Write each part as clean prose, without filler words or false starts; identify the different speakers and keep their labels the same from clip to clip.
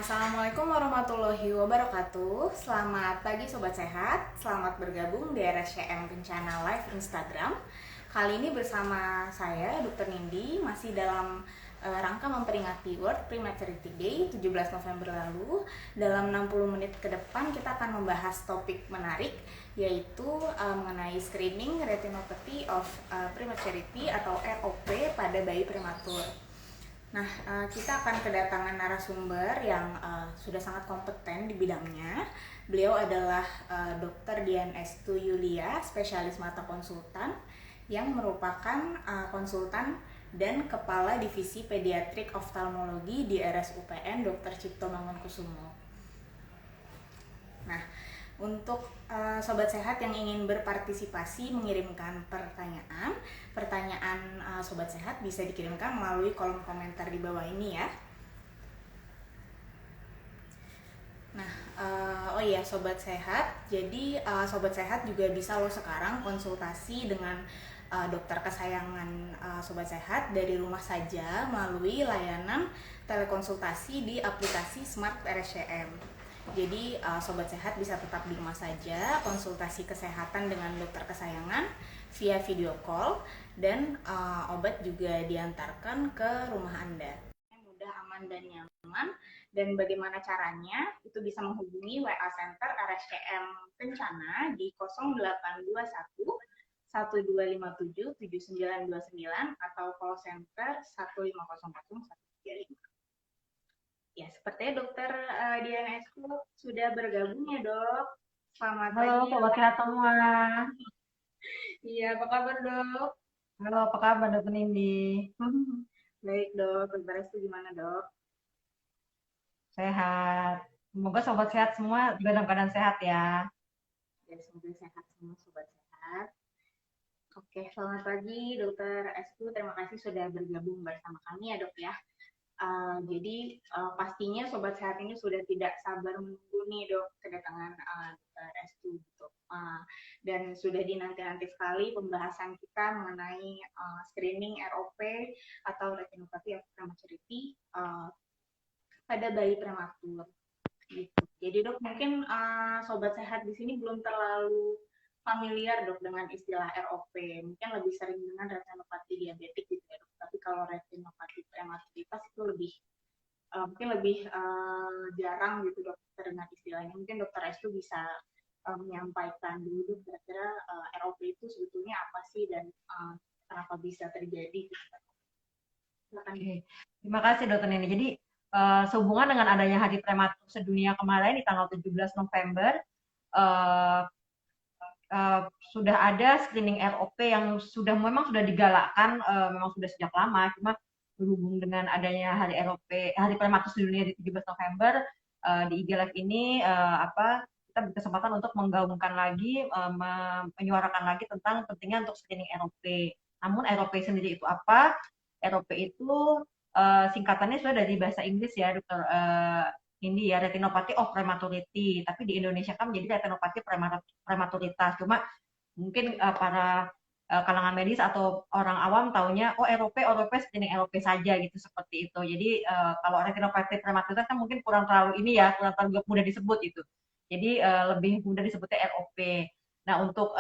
Speaker 1: Assalamualaikum warahmatullahi wabarakatuh. Selamat pagi Sobat Sehat. Selamat bergabung di RSCM Kencana Live Instagram. Kali ini bersama saya Dr. Nindi masih dalam rangka memperingati World Prematurity Day 17 November lalu. Dalam 60 menit ke depan kita akan membahas topik menarik, yaitu mengenai screening retinopathy of prematurity atau ROP pada bayi prematur. Nah, kita akan kedatangan narasumber yang sudah sangat kompeten di bidangnya. Beliau adalah Dr. Dian Estu Yulia, spesialis mata konsultan yang merupakan konsultan dan Kepala Divisi Pediatrik Oftalmologi di RSUPN Dr. Cipto Mangunkusumo. Nah, untuk Sobat Sehat yang ingin berpartisipasi mengirimkan pertanyaan Sobat Sehat bisa dikirimkan melalui kolom komentar di bawah ini ya. Nah, oh iya Sobat Sehat, jadi Sobat Sehat juga bisa loh sekarang konsultasi dengan dokter kesayangan Sobat Sehat dari rumah saja melalui layanan telekonsultasi di aplikasi Smart RSCM. Jadi Sobat Sehat bisa tetap di rumah saja konsultasi kesehatan dengan dokter kesayangan via video call dan obat juga diantarkan ke rumah Anda. Mudah, aman, dan nyaman. Dan bagaimana caranya? Itu bisa menghubungi WA Center RSCM Kencana di 0821 1257 7929 atau call center 1500 135. Ya, sepertinya Dokter Diana Esku sudah bergabung ya, Dok. Selamat
Speaker 2: Halo,
Speaker 1: pagi,
Speaker 2: sobat
Speaker 1: Dok.
Speaker 2: sehat semua.
Speaker 1: Iya, apa kabar, Dok?
Speaker 2: Halo, apa kabar, Dokter Nindi?
Speaker 1: Baik, Dok. Kabar Esku gimana, Dok?
Speaker 2: Sehat. Semoga sobat sehat semua dalam keadaan sehat ya.
Speaker 1: Ya, semoga sehat semua, Sobat Sehat. Oke, selamat pagi, Dokter Esku. Terima kasih sudah bergabung bersama kami ya, Dok ya. Jadi pastinya Sobat Sehat ini sudah tidak sabar menunggu nih Dok kedatangan Dr. Restu gitu. Dan sudah dinanti-nanti sekali pembahasan kita mengenai screening ROP atau retinopathy of prematurity pada bayi prematur gitu. Jadi Dok mungkin Sobat Sehat di sini belum terlalu familiar Dok dengan istilah ROP. Mungkin lebih sering dengan retinopati diabetik gitu ya Dok. Tapi kalau retinopati prematuritas itu mungkin lebih jarang gitu Dok terdengar istilahnya. Mungkin Dokter Restu bisa menyampaikan dulu kira-kira ROP itu sebetulnya apa sih dan kenapa bisa terjadi gitu.
Speaker 2: Oke. Terima kasih, Dokter Nindi. Jadi, sehubungan dengan adanya Hari Prematur Sedunia kemarin di tanggal 17 November, eh, sudah ada screening ROP yang memang sudah digalakkan, memang sudah sejak lama, cuma berhubung dengan adanya Hari ROP, Hari Prematur Sedunia di 17 November, di IG Live ini kita berkesempatan untuk menggaungkan lagi, menyuarakan lagi tentang pentingnya untuk screening ROP. Namun ROP sendiri itu apa? ROP itu singkatannya sudah dari bahasa Inggris ya, Dokter ini ya, retinopathy of prematurity, tapi di Indonesia kan menjadi retinopathy prematuritas. Cuma mungkin para kalangan medis atau orang awam taunya oh ROP screening ROP saja gitu, seperti itu. Jadi kalau retinopathy prematuritas kan mungkin kurang terlalu ini ya, kurang terlalu mudah disebut itu. Jadi lebih mudah disebutnya ROP. Nah, untuk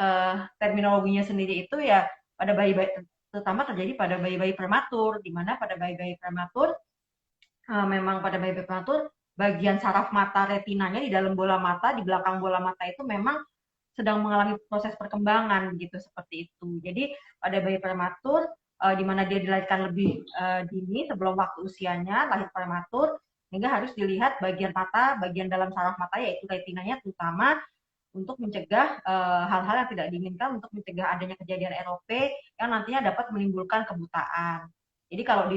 Speaker 2: terminologinya sendiri itu ya pada bayi-bayi, terutama terjadi pada bayi-bayi prematur, di mana pada bayi-bayi prematur memang pada bayi prematur bagian saraf mata retinanya di dalam bola mata, di belakang bola mata itu memang sedang mengalami proses perkembangan gitu, seperti itu. Jadi pada bayi prematur di mana dia dilahirkan lebih dini sebelum waktu usianya, lahir prematur, sehingga harus dilihat bagian mata, bagian dalam saraf mata yaitu retinanya, terutama untuk mencegah hal-hal yang tidak diinginkan, untuk mencegah adanya kejadian ROP yang nantinya dapat menimbulkan kebutaan. Jadi kalau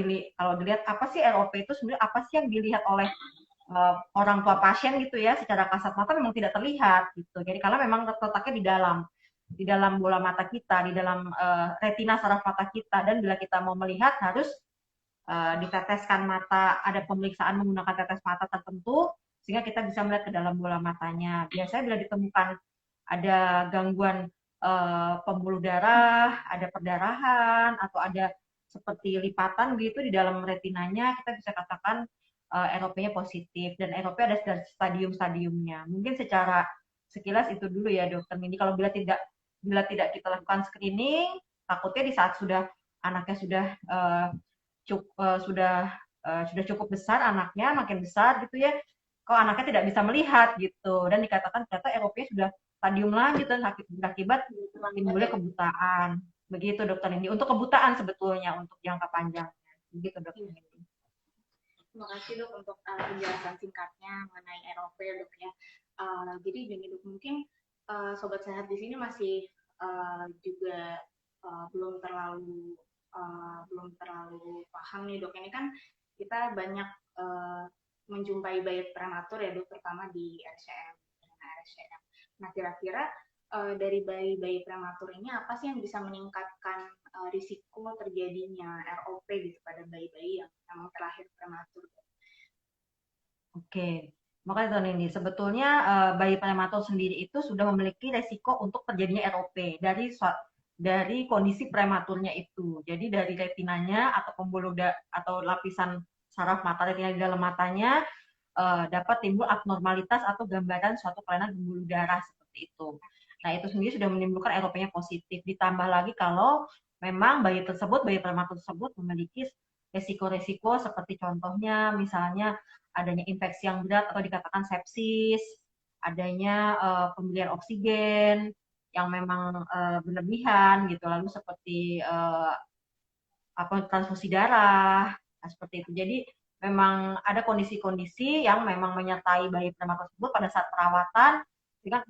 Speaker 2: dilihat apa sih ROP itu sebenarnya, apa sih yang dilihat oleh orang tua pasien gitu ya, secara kasat mata memang tidak terlihat gitu. Jadi karena memang letaknya di dalam bola mata kita, di dalam retina saraf mata kita, dan bila kita mau melihat harus diteteskan mata, ada pemeriksaan menggunakan tetes mata tertentu sehingga kita bisa melihat ke dalam bola matanya. Biasanya bila ditemukan ada gangguan pembuluh darah, ada perdarahan, atau ada seperti lipatan gitu di dalam retinanya, kita bisa katakan ROP-nya positif dan ROP ada stadium-stadiumnya. Mungkin secara sekilas itu dulu ya dokter Mindi. Kalau bila tidak kita lakukan screening, takutnya di saat anaknya sudah cukup besar anaknya makin besar gitu ya, kok anaknya tidak bisa melihat gitu dan dikatakan ternyata ROP-nya sudah stadium lanjut dan berakibat timbulnya kebutaan. Begitu dokter Indi. Untuk kebutaan sebetulnya untuk jangka panjangnya. Begitu dokter Indi.
Speaker 1: Terima kasih dok untuk penjelasan singkatnya mengenai ROP dok ya. Jadi gini dok, mungkin sobat sehat di sini masih juga belum terlalu paham nih dok. Ini kan kita banyak menjumpai bayi prematur ya dok, terutama di RCM. Nah kira-kira dari bayi-bayi prematur ini apa sih yang bisa meningkatkan risiko terjadinya ROP gitu pada bayi-bayi yang memang terlahir prematur?
Speaker 2: Oke, makanya Tuan Indi, sebetulnya bayi prematur sendiri itu sudah memiliki resiko untuk terjadinya ROP dari kondisi prematurnya itu. Jadi dari retinanya atau atau lapisan saraf mata retina di dalam matanya dapat timbul abnormalitas atau gambaran suatu kelainan pembuluh darah seperti itu. Nah, itu sendiri sudah menimbulkan ROP-nya positif. Ditambah lagi kalau memang bayi prematur tersebut memiliki resiko-resiko seperti contohnya misalnya adanya infeksi yang berat atau dikatakan sepsis, adanya pemberian oksigen yang memang berlebihan gitu, lalu seperti transfusi darah, nah, seperti itu. Jadi memang ada kondisi-kondisi yang memang menyertai bayi prematur tersebut pada saat perawatan sehingga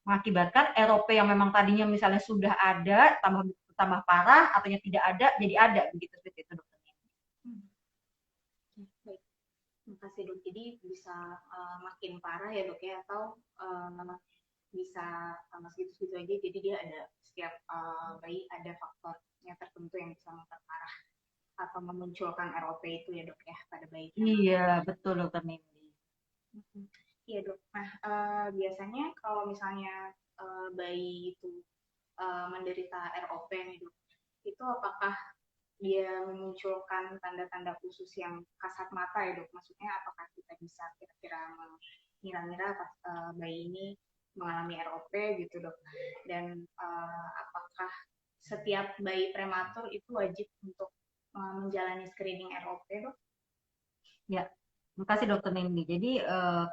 Speaker 2: mengakibatkan ROP yang memang tadinya misalnya sudah ada tambah parah atau yang tidak ada jadi ada begitu seperti itu dokter.
Speaker 1: Baik, terima kasih dok. Jadi bisa makin parah ya dok ya, atau bisa segitu-segitu aja. Jadi dia ada setiap bayi ada faktornya tertentu yang bisa memperparah atau memunculkan ROP itu ya dok ya pada bayi.
Speaker 2: Iya betul dokter Nindi.
Speaker 1: Iya dok. Nah biasanya kalau misalnya bayi itu menderita ROP nih dok, itu apakah dia memunculkan tanda-tanda khusus yang kasat mata ya dok? Maksudnya apakah kita bisa kira-kira mengira-ngira bayi ini mengalami ROP gitu dok? Dan apakah setiap bayi prematur itu wajib untuk menjalani screening ROP dok?
Speaker 2: Ya, makasih dokter Nindi. Jadi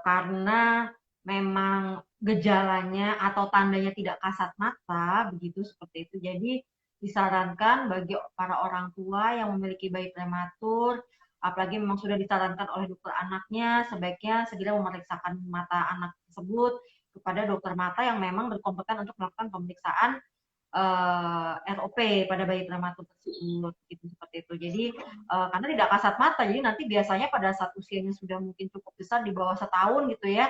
Speaker 2: karena memang gejalanya atau tandanya tidak kasat mata, begitu seperti itu. Jadi disarankan bagi para orang tua yang memiliki bayi prematur, apalagi memang sudah disarankan oleh dokter anaknya, sebaiknya segera memeriksakan mata anak tersebut kepada dokter mata yang memang berkompeten untuk melakukan pemeriksaan ROP pada bayi prematur tersebut gitu seperti itu. Jadi karena tidak kasat mata, jadi nanti biasanya pada saat usianya sudah mungkin cukup besar di bawah setahun gitu ya,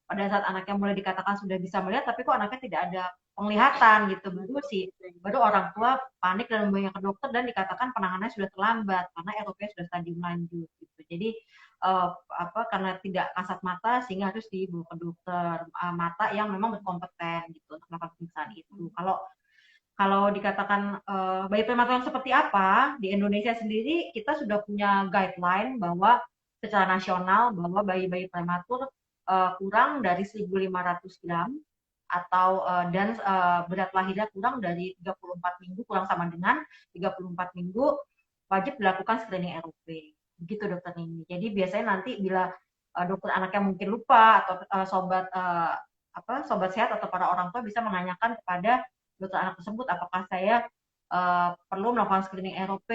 Speaker 2: pada saat anaknya mulai dikatakan sudah bisa melihat, tapi kok anaknya tidak ada penglihatan gitu, baru orang tua panik dan membawa ke dokter dan dikatakan penanganannya sudah terlambat karena ROP sudah stadium lanjut gitu. Jadi karena tidak kasat mata sehingga harus dibawa ke dokter mata yang memang berkompeten gitu untuk melakukan pemeriksaan itu. Kalau dikatakan bayi prematur seperti apa, di Indonesia sendiri kita sudah punya guideline bahwa secara nasional bahwa bayi-bayi prematur kurang dari 1.500 gram atau dan berat lahirnya kurang dari 34 minggu kurang sama dengan 34 minggu wajib dilakukan screening ROP. Begitu dokter Nini. Jadi biasanya nanti bila dokter anaknya mungkin lupa atau sobat sehat atau para orang tua bisa menanyakan kepada dokter anak tersebut apakah saya perlu melakukan screening ROP,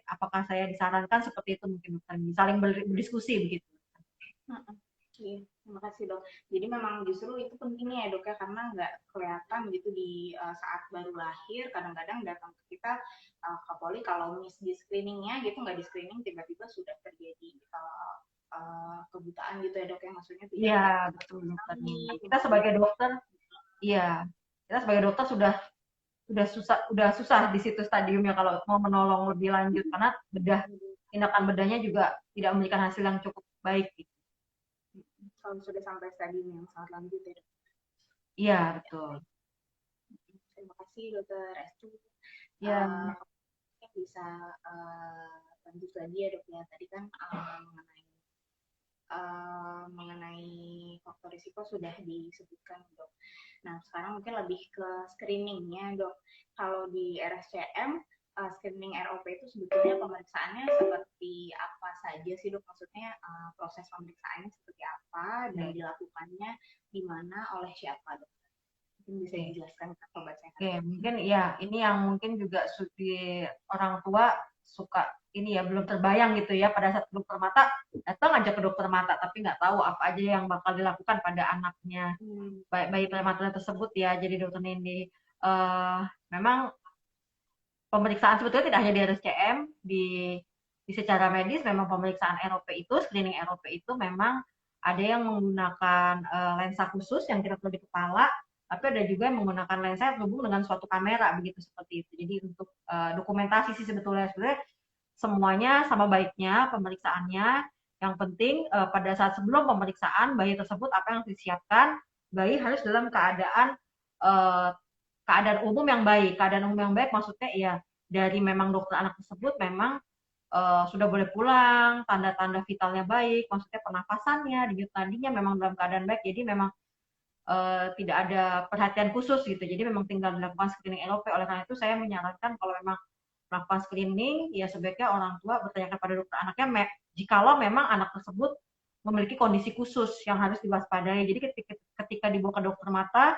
Speaker 2: apakah saya disarankan seperti itu, mungkin dokter saling berdiskusi begitu.
Speaker 1: Iya, terima kasih dok. Jadi memang justru itu pentingnya ya dok ya, karena nggak kelihatan gitu di saat baru lahir, kadang-kadang datang ke kita ke poli kalau miss di screeningnya gitu, nggak di screening tiba-tiba sudah terjadi kebutaan gitu ya dok ya, maksudnya tidak.
Speaker 2: Iya betul dokter. Kita sebagai dokter, iya kita sebagai dokter sudah susah di situ stadiumnya kalau mau menolong lebih lanjut karena tindakan bedahnya juga tidak memberikan hasil yang cukup baik gitu.
Speaker 1: Kalau sudah sampai stadium yang sangat lanjut ya dok.
Speaker 2: Iya betul.
Speaker 1: Terima kasih dokter Restu.
Speaker 2: Ya.
Speaker 1: Bisa lanjut lagi ya dok ya, tadi kan mengenai mengenai faktor risiko sudah disebutkan, Dok. Nah, sekarang mungkin lebih ke screeningnya, Dok. Kalau di RSCM, screening ROP itu sebetulnya pemeriksaannya seperti apa saja sih, Dok? Maksudnya proses pemeriksaannya seperti apa dan dilakukannya di mana oleh siapa, Dok? Mungkin bisa dijelaskan ke Sobat Sehat.
Speaker 2: Oke, mungkin ya ini yang mungkin juga di orang tua suka ini ya belum terbayang gitu ya pada saat dokter mata datang aja ke dokter mata tapi nggak tahu apa aja yang bakal dilakukan pada anaknya bayi prematur tersebut ya. Jadi dokter Nindi memang pemeriksaan sebetulnya tidak hanya di RSCM, di secara medis memang pemeriksaan ROP itu, screening ROP itu memang ada yang menggunakan lensa khusus yang kita perlu di kepala, tapi ada juga yang menggunakan lensa yang terhubung dengan suatu kamera begitu seperti itu. Jadi untuk dokumentasi sih sebetulnya semuanya sama baiknya pemeriksaannya. Yang penting pada saat sebelum pemeriksaan bayi tersebut apa yang disiapkan, bayi harus dalam keadaan umum yang baik. Keadaan umum yang baik maksudnya ya dari memang dokter anak tersebut memang sudah boleh pulang, tanda-tanda vitalnya baik, maksudnya pernapasannya, denyut nadinya memang dalam keadaan baik. Jadi memang tidak ada perhatian khusus gitu. Jadi memang tinggal dilakukan screening LOP. Oleh karena itu saya menyarankan kalau memang melakukan screening, ya sebaiknya orang tua bertanya kepada dokter anaknya jikalau memang anak tersebut memiliki kondisi khusus yang harus diwaspadai. Jadi ketika dibawa ke dokter mata,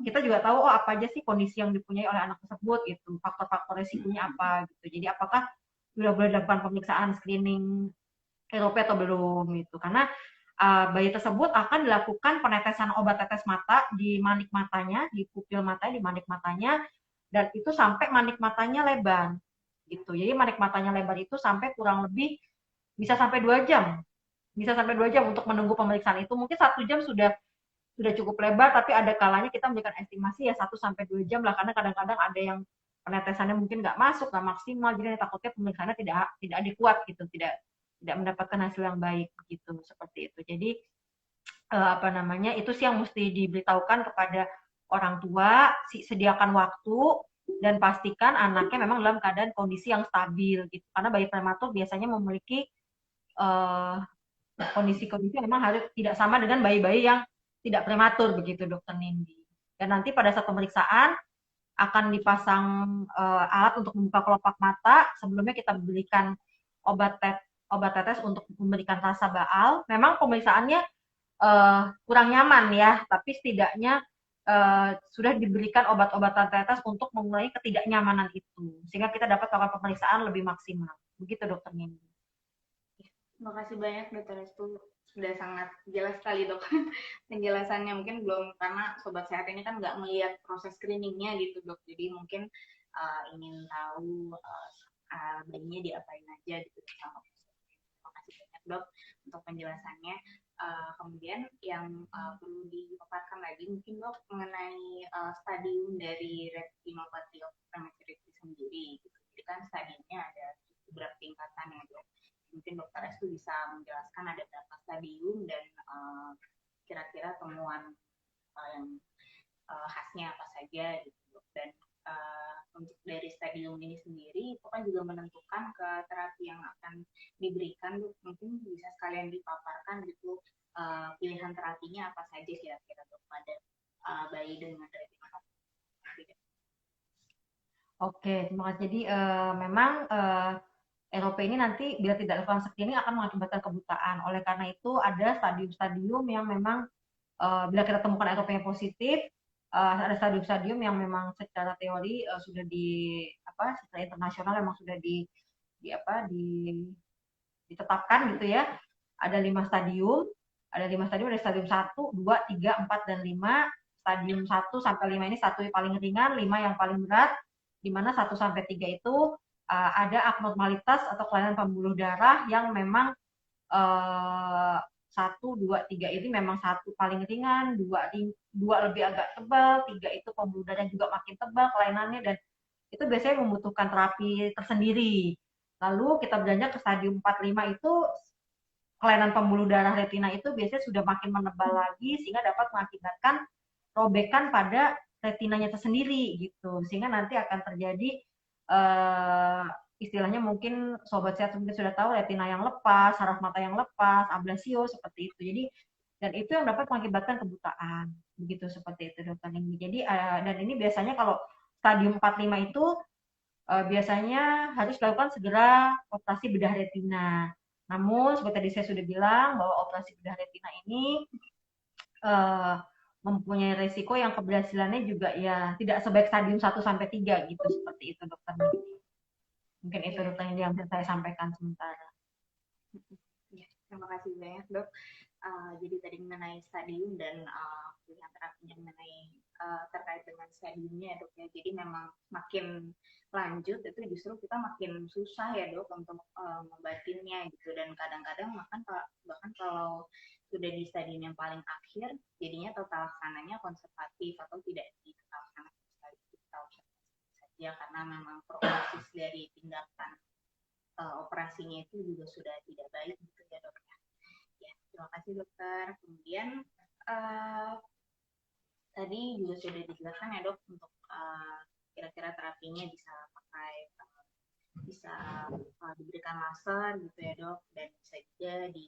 Speaker 2: kita juga tahu apa aja sih kondisi yang dipunyai oleh anak tersebut gitu, faktor-faktor resikonya apa gitu. Jadi apakah sudah boleh dilakukan pemeriksaan screening ROP atau belum gitu. Karena bayi tersebut akan dilakukan penetesan obat tetes mata di manik matanya, di pupil matanya, di manik matanya, dan itu sampai manik matanya lebar gitu. Jadi manik matanya lebar itu sampai kurang lebih bisa sampai 2 jam. Bisa sampai 2 jam untuk menunggu pemeriksaan itu. Mungkin 1 jam sudah cukup lebar, tapi ada kalanya kita memberikan estimasi ya 1 sampai 2 jam lah, karena kadang-kadang ada yang penetesannya mungkin nggak masuk, nggak maksimal, jadi takutnya pemeriksaannya tidak adekuat gitu, tidak mendapatkan hasil yang baik begitu, seperti itu. Jadi apa namanya itu sih yang mesti diberitahukan kepada orang tua, sediakan waktu dan pastikan anaknya memang dalam keadaan kondisi yang stabil gitu, karena bayi prematur biasanya memiliki kondisi-kondisi memang harus tidak sama dengan bayi-bayi yang tidak prematur begitu Dokter Nindi. Dan nanti pada saat pemeriksaan akan dipasang alat untuk membuka kelopak mata. Sebelumnya kita berikan obat tetes untuk memberikan rasa baal. Memang pemeriksaannya kurang nyaman ya, tapi setidaknya sudah diberikan obat-obatan tetes untuk mengurangi ketidaknyamanan itu, sehingga kita dapat melakukan pemeriksaan lebih maksimal. Begitu Dokter Nindi.
Speaker 1: Terima kasih banyak Dokter Restu, sudah sangat jelas sekali Dok penjelasannya. Mungkin belum, karena Sobat Sehat ini kan nggak melihat proses screeningnya gitu Dok, jadi mungkin ingin tahu bayinya diapain aja gitu. Terima kasih banyak Dok untuk penjelasannya. Kemudian yang perlu dipaparkan lagi mungkin Dok mengenai stadium dari retinopathy of prematurity sendiri gitu. Jadi kan stadiumnya ada beberapa tingkatan ya Dok. Mungkin Dokter Restu bisa menjelaskan ada berapa stadium dan kira-kira temuan yang khasnya apa saja gitu. Dan untuk dari stadium ini sendiri itu kan juga menentukan ke terapi yang akan diberikan. Mungkin bisa sekalian dipaparkan gitu pilihan terapinya apa saja kira-kira Dok pada bayi dengan retinopathy.
Speaker 2: Oke, terima kasih. Jadi memang ROP ini nanti bila tidak dilakukan screening akan mengakibatkan kebutaan. Oleh karena itu ada stadium-stadium yang memang bila kita temukan ROP yang positif, ada stadium-stadium yang memang secara teori sudah secara internasional memang sudah ditetapkan gitu ya. Ada 5 stadium, ada 1, 2, 3, 4 dan 5. Stadium 1 sampai 5 ini 1 yang paling ringan, 5 yang paling berat, di mana 1 sampai 3 itu ada abnormalitas atau kelainan pembuluh darah yang memang 1, 2, 3 ini memang 1 paling ringan, 2 lebih agak tebal, 3 itu pembuluh darah juga makin tebal kelainannya, dan itu biasanya membutuhkan terapi tersendiri. Lalu kita beranjak ke stadium 4, 5 itu kelainan pembuluh darah retina itu biasanya sudah makin menebal lagi sehingga dapat mengakibatkan robekan pada retinanya tersendiri gitu, sehingga nanti akan terjadi istilahnya mungkin sobat sehat mungkin sudah tahu retina yang lepas, saraf mata yang lepas, ablasio seperti itu. Jadi dan itu yang dapat mengakibatkan kebutaan. Begitu seperti itu dokter Ninggi. Jadi dan ini biasanya kalau stadium 45 itu biasanya harus dilakukan segera operasi bedah retina. Namun seperti tadi saya sudah bilang bahwa operasi bedah retina ini uh, mempunyai resiko yang keberhasilannya juga ya tidak sebaik stadium 1 sampai 3 gitu seperti itu dokter. Mungkin itu dokter yang bisa saya sampaikan sementara.
Speaker 1: Ya, terima kasih banyak dok. Jadi tadi mengenai stadium dan pilihan terapinya mengenai terkait dengan stadiumnya dok ya. Jadi memang makin lanjut itu justru kita makin susah ya dok untuk membatinnya gitu, dan kadang-kadang bahkan kalau sudah di stadium yang paling akhir jadinya tata laksananya konservatif atau tidak di tata laksana saja karena memang proses dari tindakan operasinya itu juga sudah tidak baik gitu ya dok ya. Ya, terima kasih dokter. Kemudian tadi juga sudah dijelaskan ya dok untuk kira-kira terapinya bisa pakai bisa diberikan laser gitu ya dok, dan bisa juga di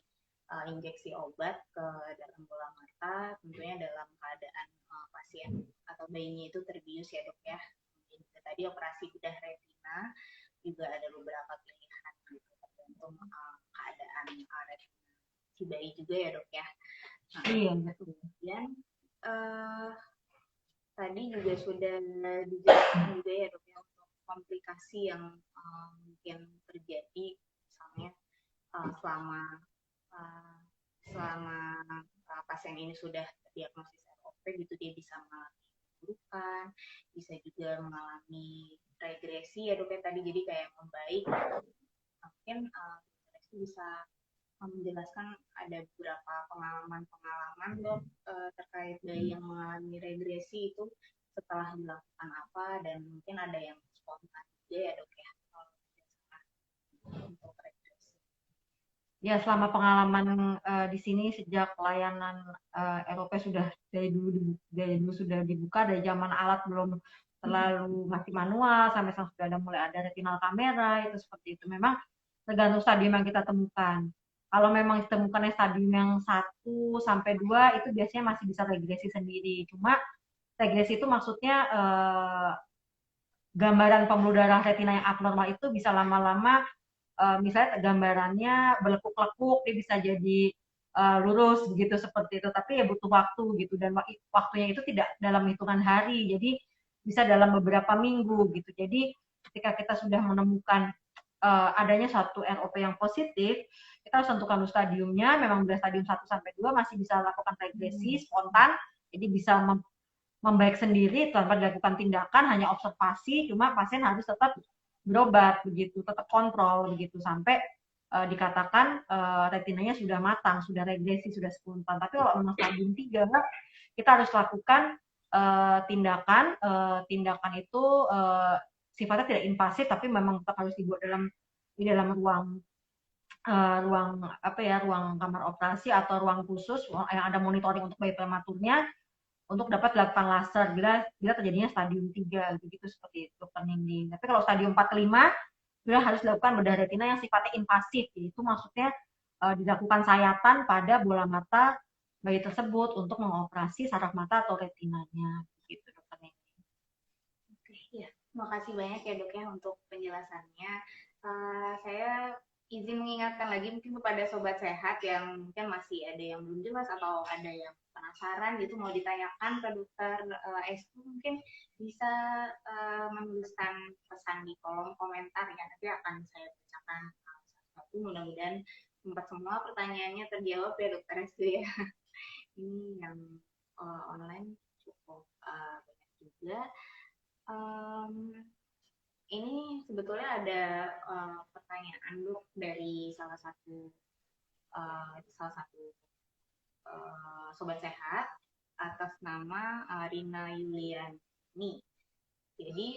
Speaker 1: injeksi obat ke dalam bola mata, tentunya dalam keadaan pasien atau bayinya itu terbius ya dok ya. Kemudian juga tadi operasi bedah retina juga ada beberapa pilihan gitu tergantung keadaan retina si bayi juga ya dok ya. Nah, kemudian tadi juga sudah dijelaskan juga ya dok ya untuk komplikasi yang mungkin terjadi misalnya selama pasien ini sudah diagnosis ROP gitu, dia bisa mengalami keburukan, bisa juga mengalami regresi ya dok ya tadi, jadi kayak membaik. Mungkin bisa menjelaskan ada beberapa pengalaman dok terkait bayi yang mengalami regresi itu setelah dilakukan apa, dan mungkin ada yang spontan juga ya dok ya untuk regresi.
Speaker 2: Ya, selama pengalaman di sini sejak layanan Eropa sudah dari dulu sudah dibuka, dari zaman alat belum terlalu masih manual sampai sudah mulai ada retinal kamera, itu seperti itu. Memang tergantung stadium yang kita temukan. Kalau memang ditemukan stadium yang 1 sampai 2 itu biasanya masih bisa regresi sendiri. Cuma regresi itu maksudnya gambaran pembuluh darah retina yang abnormal itu bisa lama-lama misalnya gambarannya berlekuk-lekuk, dia bisa jadi lurus begitu seperti itu, tapi ya butuh waktu gitu, dan waktunya itu tidak dalam hitungan hari, jadi bisa dalam beberapa minggu gitu. Jadi ketika kita sudah menemukan adanya satu ROP yang positif, kita harus tentukan dulu stadiumnya. Memang sudah stadium 1 sampai 2 masih bisa lakukan regresi spontan, jadi bisa membaik sendiri tanpa dilakukan tindakan, hanya observasi, cuma pasien harus tetap berobat begitu, tetap kontrol begitu sampai dikatakan retinanya sudah matang, sudah regresi, sudah spontan. Tapi kalau memang stadium 3 kita harus lakukan tindakan. Tindakan itu sifatnya tidak invasif, tapi memang tetap harus dibuat di dalam ruang ruang kamar operasi atau ruang khusus yang ada monitoring untuk bayi prematurnya, untuk dapat dilakukan laser bila terjadinya stadium 3 begitu seperti itu dokter Nindi. Tapi kalau stadium 4 ke 5 bila harus dilakukan bedah retina yang sifatnya invasif, itu maksudnya dilakukan sayatan pada bola mata bayi tersebut untuk mengoperasi saraf mata atau retinanya begitu dokter Nindi.
Speaker 1: Oke, ya. Terima kasih banyak ya dok ya untuk penjelasannya. Saya izin mengingatkan lagi mungkin kepada sobat sehat yang mungkin masih ada yang belum jelas atau ada yang penasaran gitu mau ditanyakan ke dokter Estu, mungkin bisa menuliskan pesan di kolom komentar ya, nanti akan saya bacakan satu-satu. Mudah-mudahan semua pertanyaannya terjawab ya dokter Estu ya. Ini yang online cukup banyak juga. Ini sebetulnya ada pertanyaan dok dari salah satu sobat sehat atas nama Rina Yuliani. Jadi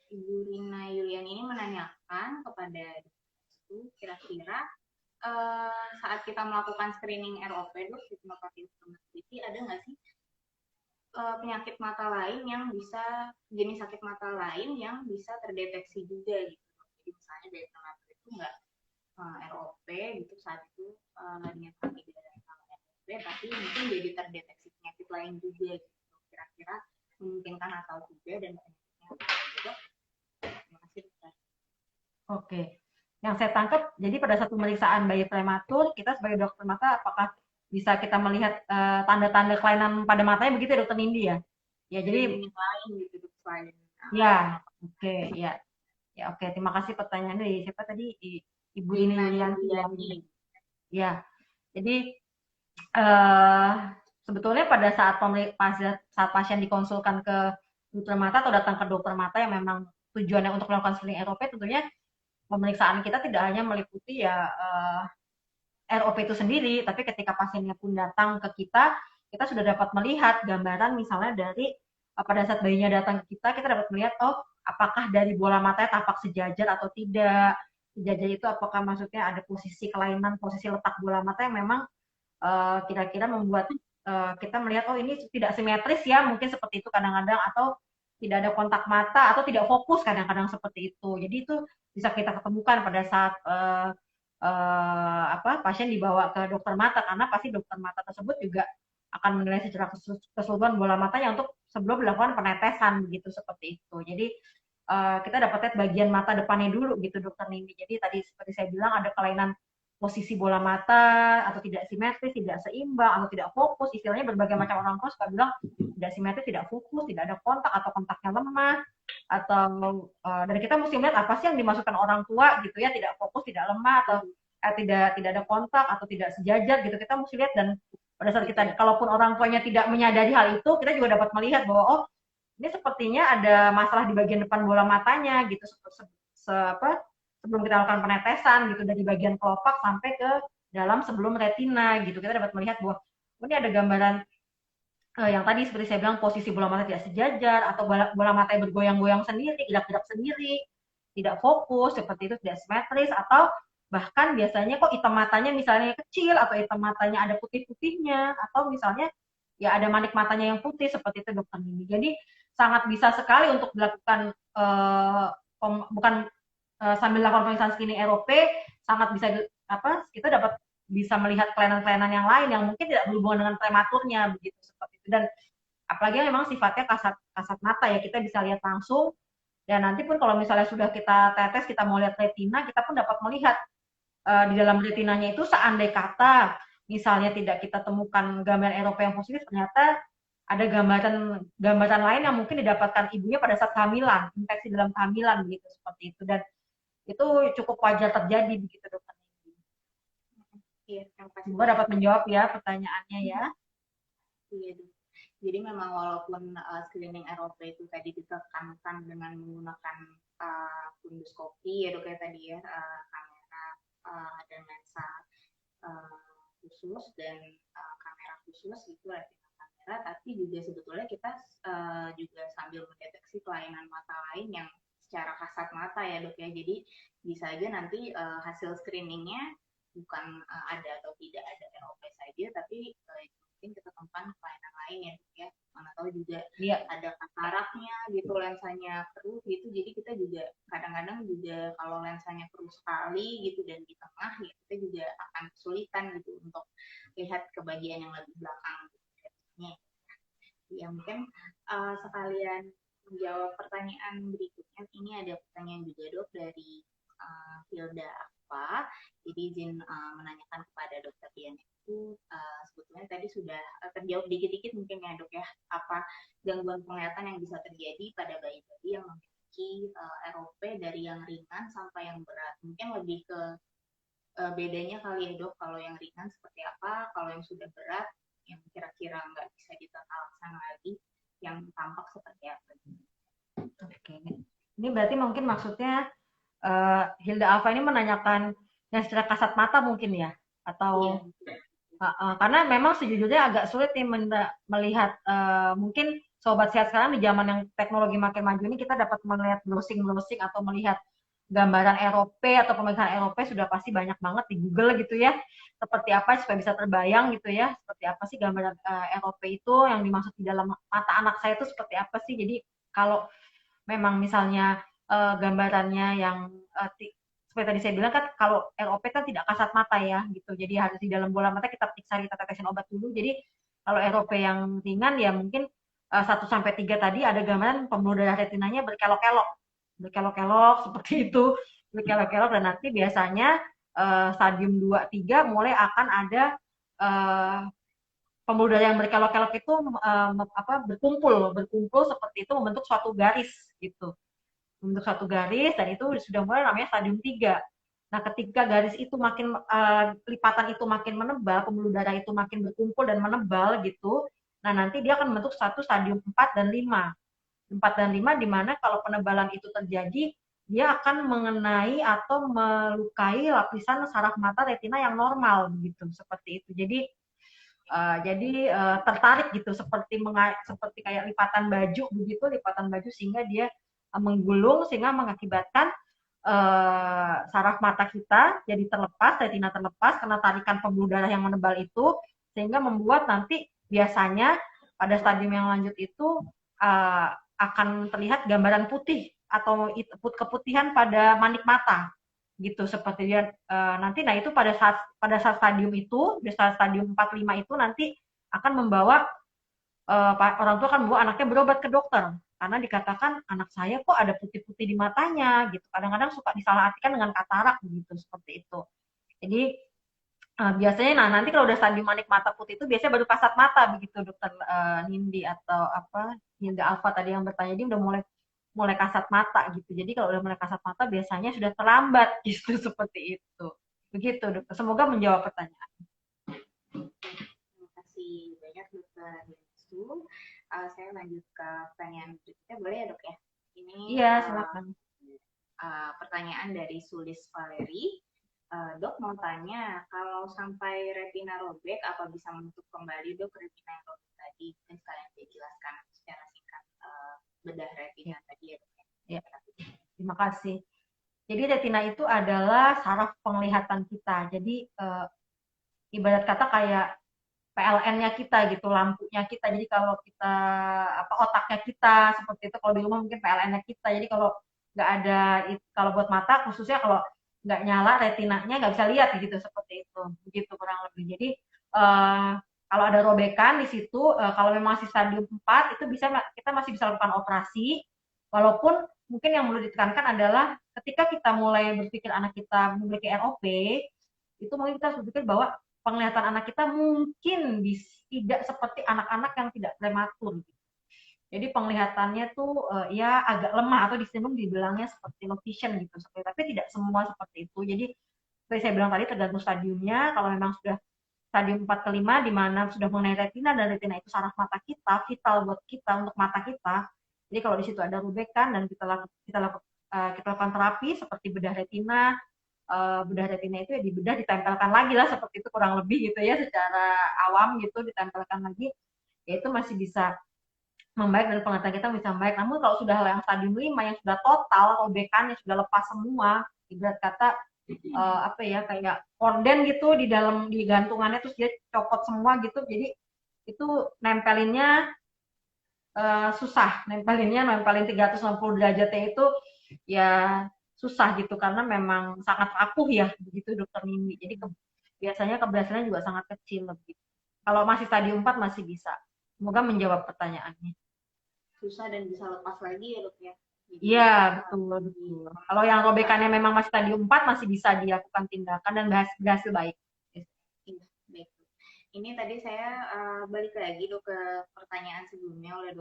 Speaker 1: Ibu Rina Yuliani ini menanyakan kepada itu kira-kira saat kita melakukan screening ROP dok, retinopathy ada nggak sih penyakit mata lain yang bisa jenis sakit mata lain yang bisa terdeteksi juga gitu. Jadi misalnya dari prematur itu nggak ROP gitu saat itu dinyatakan tidak ada ROP, tapi mungkin jadi terdeteksi penyakit lain juga gitu. Kira-kira memungkinkan atau tidak dan penyakitnya apa gitu. Terima kasih dokter.
Speaker 2: Oke. Yang saya tangkap, jadi pada saat pemeriksaan bayi prematur, kita sebagai dokter mata, apakah bisa kita melihat tanda-tanda kelainan pada matanya begitu ya, dokter Nindi ya? Ya,
Speaker 1: Ada
Speaker 2: jadi
Speaker 1: jenis lain gitu dok selain
Speaker 2: ya, oke, ya, ya, oke. Terima kasih pertanyaan dari siapa tadi? Ibu ini
Speaker 1: Lina
Speaker 2: Yulianti ya.
Speaker 1: Yuliani.
Speaker 2: Ya, jadi eh sebetulnya pada saat saat pasien dikonsulkan ke dokter mata atau datang ke dokter mata yang memang tujuannya untuk melakukan screening ROP, tentunya pemeriksaan kita tidak hanya meliputi ya ROP itu sendiri, tapi ketika pasiennya pun datang ke kita sudah dapat melihat gambaran misalnya dari pada saat bayinya datang ke kita dapat melihat oh apakah dari bola matanya tampak sejajar atau tidak. Sejajar itu apakah maksudnya ada posisi kelainan, posisi letak bola mata yang memang kira-kira membuat kita melihat oh ini tidak simetris ya, mungkin seperti itu kadang-kadang, atau tidak ada kontak mata atau tidak fokus kadang-kadang seperti itu. Jadi itu bisa kita ketemukan pada saat pasien dibawa ke dokter mata, karena pasti dokter mata tersebut juga akan menilai secara keseluruhan bola matanya untuk sebelum dilakukan penetesan begitu, seperti itu. Jadi kita dapat lihat bagian mata depannya dulu gitu dokter Nindi. Jadi tadi seperti saya bilang ada kelainan posisi bola mata atau tidak simetris, tidak seimbang atau tidak fokus. Istilahnya berbagai macam orang tua suka bilang tidak simetris, tidak fokus, tidak ada kontak atau kontaknya lemah, atau dan kita mesti melihat apa sih yang dimasukkan orang tua gitu ya, tidak fokus, tidak lemah, atau tidak ada kontak atau tidak sejajar gitu. Kita mesti lihat, dan pada saat kita kalaupun orang tuanya tidak menyadari hal itu, kita juga dapat melihat bahwa oh ini sepertinya ada masalah di bagian depan bola matanya gitu, sebelum kita lakukan penetesan gitu, dari bagian kelopak sampai ke dalam sebelum retina gitu, kita dapat melihat bahwa ini ada gambaran yang tadi seperti saya bilang posisi bola mata tidak sejajar, atau bola mata yang bergoyang-goyang sendiri, gerak-gerak sendiri, tidak fokus seperti itu, tidak simetris, atau bahkan biasanya kok hitam matanya misalnya kecil, atau hitam matanya ada putih-putihnya, atau misalnya ya ada manik matanya yang putih seperti itu dokter Nini. Jadi sangat bisa sekali untuk dilakukan bukan sambil lakukan pemeriksaan screening ROP, sangat bisa kita dapat bisa melihat kelainan-kelainan yang lain yang mungkin tidak berhubungan dengan prematurnya begitu, seperti itu. Dan apalagi memang sifatnya kasat mata ya, kita bisa lihat langsung, dan nanti pun kalau misalnya sudah kita tetes, kita mau lihat retina, kita pun dapat melihat di dalam retinanya itu seandai kata misalnya tidak kita temukan gambaran Eropa yang positif, ternyata ada gambaran lain yang mungkin didapatkan ibunya pada saat kehamilan, infeksi dalam kehamilan begitu, seperti itu. Dan itu cukup wajar terjadi begitu dokter.
Speaker 1: Iya, terima kasih.
Speaker 2: Semoga dapat menjawab ya pertanyaannya ya.
Speaker 1: Iya, jadi memang walaupun screening ROP itu tadi ditekankan dengan menggunakan fundoskopi ya dok ya tadi ya, kamera dan lensa khusus dan kamera khusus itu retina kamera, tapi juga sebetulnya kita juga sambil mendeteksi kelainan mata lain yang secara kasat mata ya dok ya. Jadi bisa aja nanti hasil screeningnya bukan ada atau tidak ada ROP saja, tapi mungkin kita temukan kelainan lain ya, mana tahu juga ada kataraknya gitu, lensanya keruh gitu, jadi kita juga kadang-kadang juga kalau lensanya keruh sekali gitu dan di tengah ya kita juga akan kesulitan gitu untuk lihat ke bagian yang lebih belakang gitu. Ya mungkin sekalian menjawab pertanyaan berikutnya, ini ada pertanyaan juga dok dari Hilda apa, jadi izin menanyakan kepada dokter Dian itu sebetulnya tadi sudah terjawab dikit-dikit mungkin ya dok ya, apa gangguan penglihatan yang bisa terjadi pada bayi-bayi yang memiliki ROP dari yang ringan sampai yang berat, mungkin lebih ke bedanya kali ya dok, kalau yang ringan seperti apa, kalau yang sudah berat yang kira-kira nggak bisa ditata laksana lagi yang tampak seperti apa.
Speaker 2: Oke, ini berarti mungkin maksudnya Hilda Alfa ini menanyakan yang secara kasat mata mungkin ya, atau karena memang sejujurnya agak sulit nih melihat mungkin sobat sehat sekarang di zaman yang teknologi makin maju ini, kita dapat melihat browsing atau melihat gambaran ROP atau pemeriksaan ROP sudah pasti banyak banget di Google gitu ya. Seperti apa supaya bisa terbayang gitu ya. Seperti apa sih gambaran ROP itu yang dimaksud di dalam mata anak saya itu seperti apa sih. Jadi kalau memang misalnya gambarannya yang seperti tadi saya bilang kan kalau ROP kan tidak kasat mata ya gitu. Jadi harus di dalam bola mata kita periksa, kita tetesin obat dulu. Jadi kalau ROP yang ringan ya mungkin 1 sampai 3 tadi ada gambaran pembuluh darah retinanya berkelok-kelok. Berkelok-kelok seperti itu. Berkelok-kelok dan nanti biasanya stadium 2 3 mulai akan ada uh, pembuluh darah yang berkelok-kelok itu berkumpul seperti itu membentuk suatu garis gitu. Membentuk suatu garis dan itu sudah mulai namanya stadium 3. Nah, ketika garis itu makin lipatan itu makin menebal, pembuluh darah itu makin berkumpul dan menebal gitu. Nah, nanti dia akan membentuk satu stadium 4 dan 5. 4 dan 5 di mana kalau penebalan itu terjadi, dia akan mengenai atau melukai lapisan saraf mata retina yang normal gitu, seperti itu. Jadi tertarik gitu seperti kayak lipatan baju begitu, lipatan baju sehingga dia menggulung sehingga mengakibatkan saraf mata kita jadi terlepas, retina terlepas karena tarikan pembuluh darah yang menebal itu sehingga membuat nanti biasanya pada stadium yang lanjut itu akan terlihat gambaran putih atau keputihan pada manik mata gitu seperti dia nanti. Nah itu pada saat stadium itu di saat stadium 4 5 itu nanti akan membawa orang tua akan membawa anaknya berobat ke dokter karena dikatakan anak saya kok ada putih-putih di matanya gitu. Kadang-kadang suka disalahartikan dengan katarak gitu seperti itu. Jadi biasanya nanti kalau udah stadium manik mata putih itu biasanya baru kasat mata begitu dokter Nindi atau apa Nindi Alfa tadi yang bertanya, dia udah mulai mulai kasat mata gitu. Jadi kalau udah mulai kasat mata biasanya sudah terlambat gitu seperti itu. Begitu dokter. Semoga menjawab pertanyaan.
Speaker 1: Terima kasih banyak dokter Densu. Saya lanjut ke pertanyaan berikutnya, boleh ya dok ya? Ini
Speaker 2: Iya, silakan.
Speaker 1: Pertanyaan dari Sulis Valeri. Dok mau tanya, kalau sampai retina robek, apa bisa menutup kembali dok retina yang robek tadi? Mungkin sekalian dijelaskan secara singkat bedah retina ya. Tadi ya dok.
Speaker 2: Ya. Terima kasih. Jadi retina itu adalah saraf penglihatan kita. Jadi ibarat kata kayak PLN-nya kita gitu, lampunya kita. Jadi kalau kita otaknya kita seperti itu, kalau di rumah mungkin PLN-nya kita. Jadi kalau nggak ada, kalau buat mata khususnya kalau nggak nyala retinanya nggak bisa lihat gitu seperti itu, begitu kurang lebih. Jadi kalau ada robekan di situ, kalau memang masih stadium 4 itu kita masih bisa lakukan operasi. Walaupun mungkin yang perlu ditekankan adalah ketika kita mulai berpikir anak kita memiliki ROP, itu mungkin kita harus berpikir bahwa penglihatan anak kita mungkin tidak seperti anak-anak yang tidak prematur. Jadi penglihatannya tuh ya agak lemah atau dibilangnya seperti low vision gitu. Tapi tidak semua seperti itu. Jadi seperti saya bilang tadi tergantung stadiumnya. Kalau memang sudah stadium 4 ke 5 di mana sudah mengenai retina dan retina itu saraf mata kita, vital buat kita untuk mata kita. Jadi kalau di situ ada rubekan dan kita lakukan terapi seperti bedah retina, bedah retina itu ya dibedah ditempelkan lagi lah seperti itu kurang lebih gitu ya secara awam gitu ditempelkan lagi ya itu masih bisa membaik dan penglihatan kita bisa membaik. Namun kalau sudah yang stadium 5 yang sudah total robekannya sudah lepas semua ibarat kata kayak korden gitu di dalam di gantungannya terus dia copot semua gitu jadi itu nempelinnya susah nempelin 360 derajatnya itu ya susah gitu karena memang sangat rapuh ya begitu dokter Nindi. Jadi biasanya keberhasilannya juga sangat kecil lebih. Kalau masih stadium 4 masih bisa. Semoga menjawab pertanyaannya.
Speaker 1: Susah dan bisa lepas lagi ya dok ya.
Speaker 2: Iya, betul. Kalau yang robekannya memang masih stadium 4 masih bisa dilakukan tindakan dan berhasil baik.
Speaker 1: Iya, baik. Ini tadi saya balik lagi dok ke pertanyaan sebelumnya oleh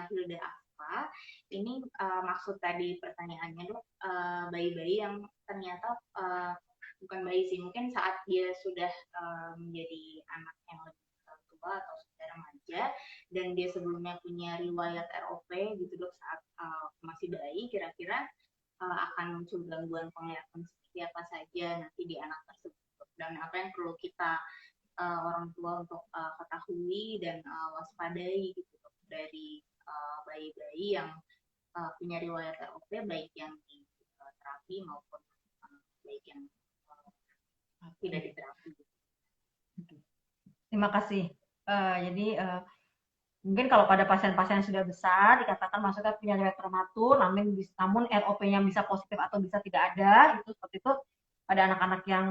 Speaker 1: Hilda Akfa. Ini maksud tadi pertanyaannya dok, bayi-bayi yang ternyata bukan bayi sih, mungkin saat dia sudah menjadi anak yang lebih tua atau sudah remaja dan dia sebelumnya punya riwayat ROP gitu dok saat masih bayi, kira-kira akan muncul gangguan penglihatan seperti apa saja nanti di anak tersebut dan apa yang perlu kita orang tua untuk ketahui dan waspadai gitu dok, dari bayi-bayi yang punya riwayat ROP baik yang di terapi maupun baik yang tidak diterapi.
Speaker 2: Terima kasih. Jadi mungkin kalau pada pasien-pasien yang sudah besar dikatakan maksudnya punya riwayat prematur, namun ROP-nya bisa positif atau bisa tidak ada, itu seperti itu. Pada anak-anak yang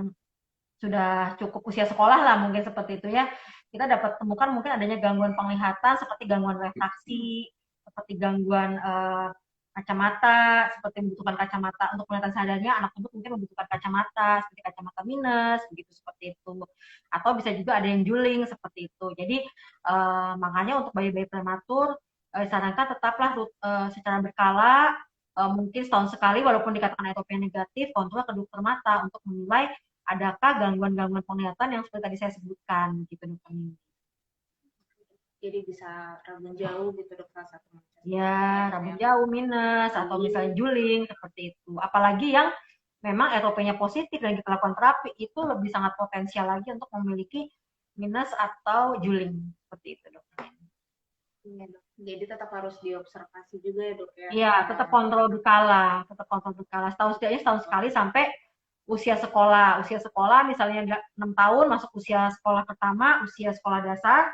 Speaker 2: sudah cukup usia sekolah lah mungkin seperti itu ya, kita dapat temukan mungkin adanya gangguan penglihatan seperti gangguan refraksi, seperti gangguan kacamata, seperti membutuhkan kacamata untuk penglihatan sadarnya, anak tersebut mungkin membutuhkan kacamata seperti kacamata minus begitu, seperti itu, atau bisa juga ada yang juling seperti itu. Jadi makanya untuk bayi-bayi prematur disarankan tetaplah secara berkala, mungkin setahun sekali walaupun dikatakan etopia negatif, kontrol ke dokter mata untuk menilai adakah gangguan-gangguan penglihatan yang seperti tadi saya sebutkan gitu dokter.
Speaker 1: Jadi bisa rabun jauh gitu dok, salah satu macam.
Speaker 2: Ya, rabun jauh minus atau misalnya juling seperti itu. Apalagi yang memang ROP-nya positif dan kita lakukan terapi, itu lebih sangat potensial lagi untuk memiliki minus atau juling seperti itu dok.
Speaker 1: Iya dok. Jadi tetap harus diobservasi juga ya dok ya.
Speaker 2: Iya, tetap kontrol berkala, setidaknya setahun sekali sampai usia sekolah. Usia sekolah misalnya 6 tahun masuk usia sekolah pertama, usia sekolah dasar,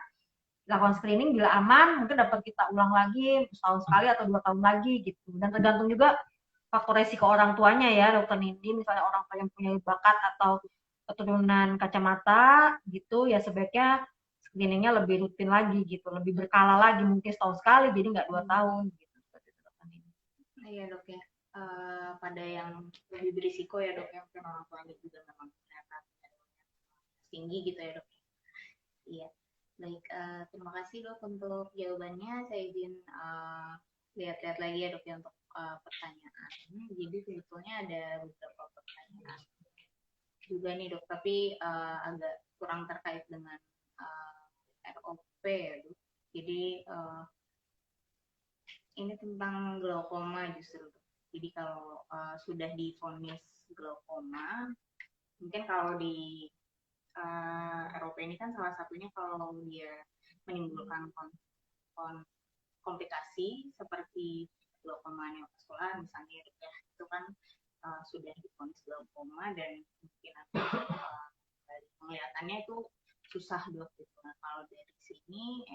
Speaker 2: lakukan screening, bila aman mungkin dapat kita ulang lagi setahun sekali atau 2 tahun lagi gitu. Dan tergantung juga faktor resiko orang tuanya ya dokter Nindi, misalnya orang tua yang punya bakat atau keturunan kacamata gitu ya sebaiknya screeningnya lebih rutin lagi gitu, lebih berkala lagi, mungkin setahun sekali jadi nggak 2 tahun gitu.
Speaker 1: Iya dok ya. Pada yang lebih berisiko ya dok, yang orang tuanya juga memang ternyata tinggi gitu ya dok. Iya. Baik, terima kasih dok untuk jawabannya. Saya izin lihat-lihat lagi ya dok ya untuk pertanyaan. Jadi sebetulnya ada beberapa pertanyaan juga nih dok, tapi agak kurang terkait dengan ROP ya dok. Jadi ini tentang glaukoma justru dok. Jadi kalau sudah divonis glaukoma, mungkin kalau di ROP ini kan salah satunya kalau dia menimbulkan komplikasi seperti glaukoma neovaskular misalnya ya, itu kan sudah divonis glaukoma dan mungkin dari penglihatannya itu susah dok gitu. Nah, kalau dari sini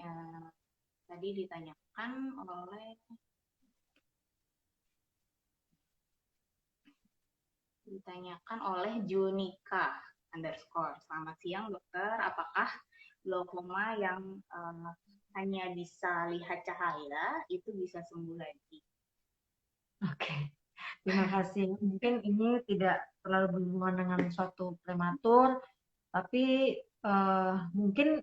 Speaker 1: tadi ditanyakan oleh Junika underscore. Selamat siang dokter, apakah glaukoma yang hanya bisa lihat cahaya itu bisa sembuh lagi?
Speaker 2: Oke, terima kasih. Mungkin ini tidak terlalu berhubungan dengan suatu prematur, tapi mungkin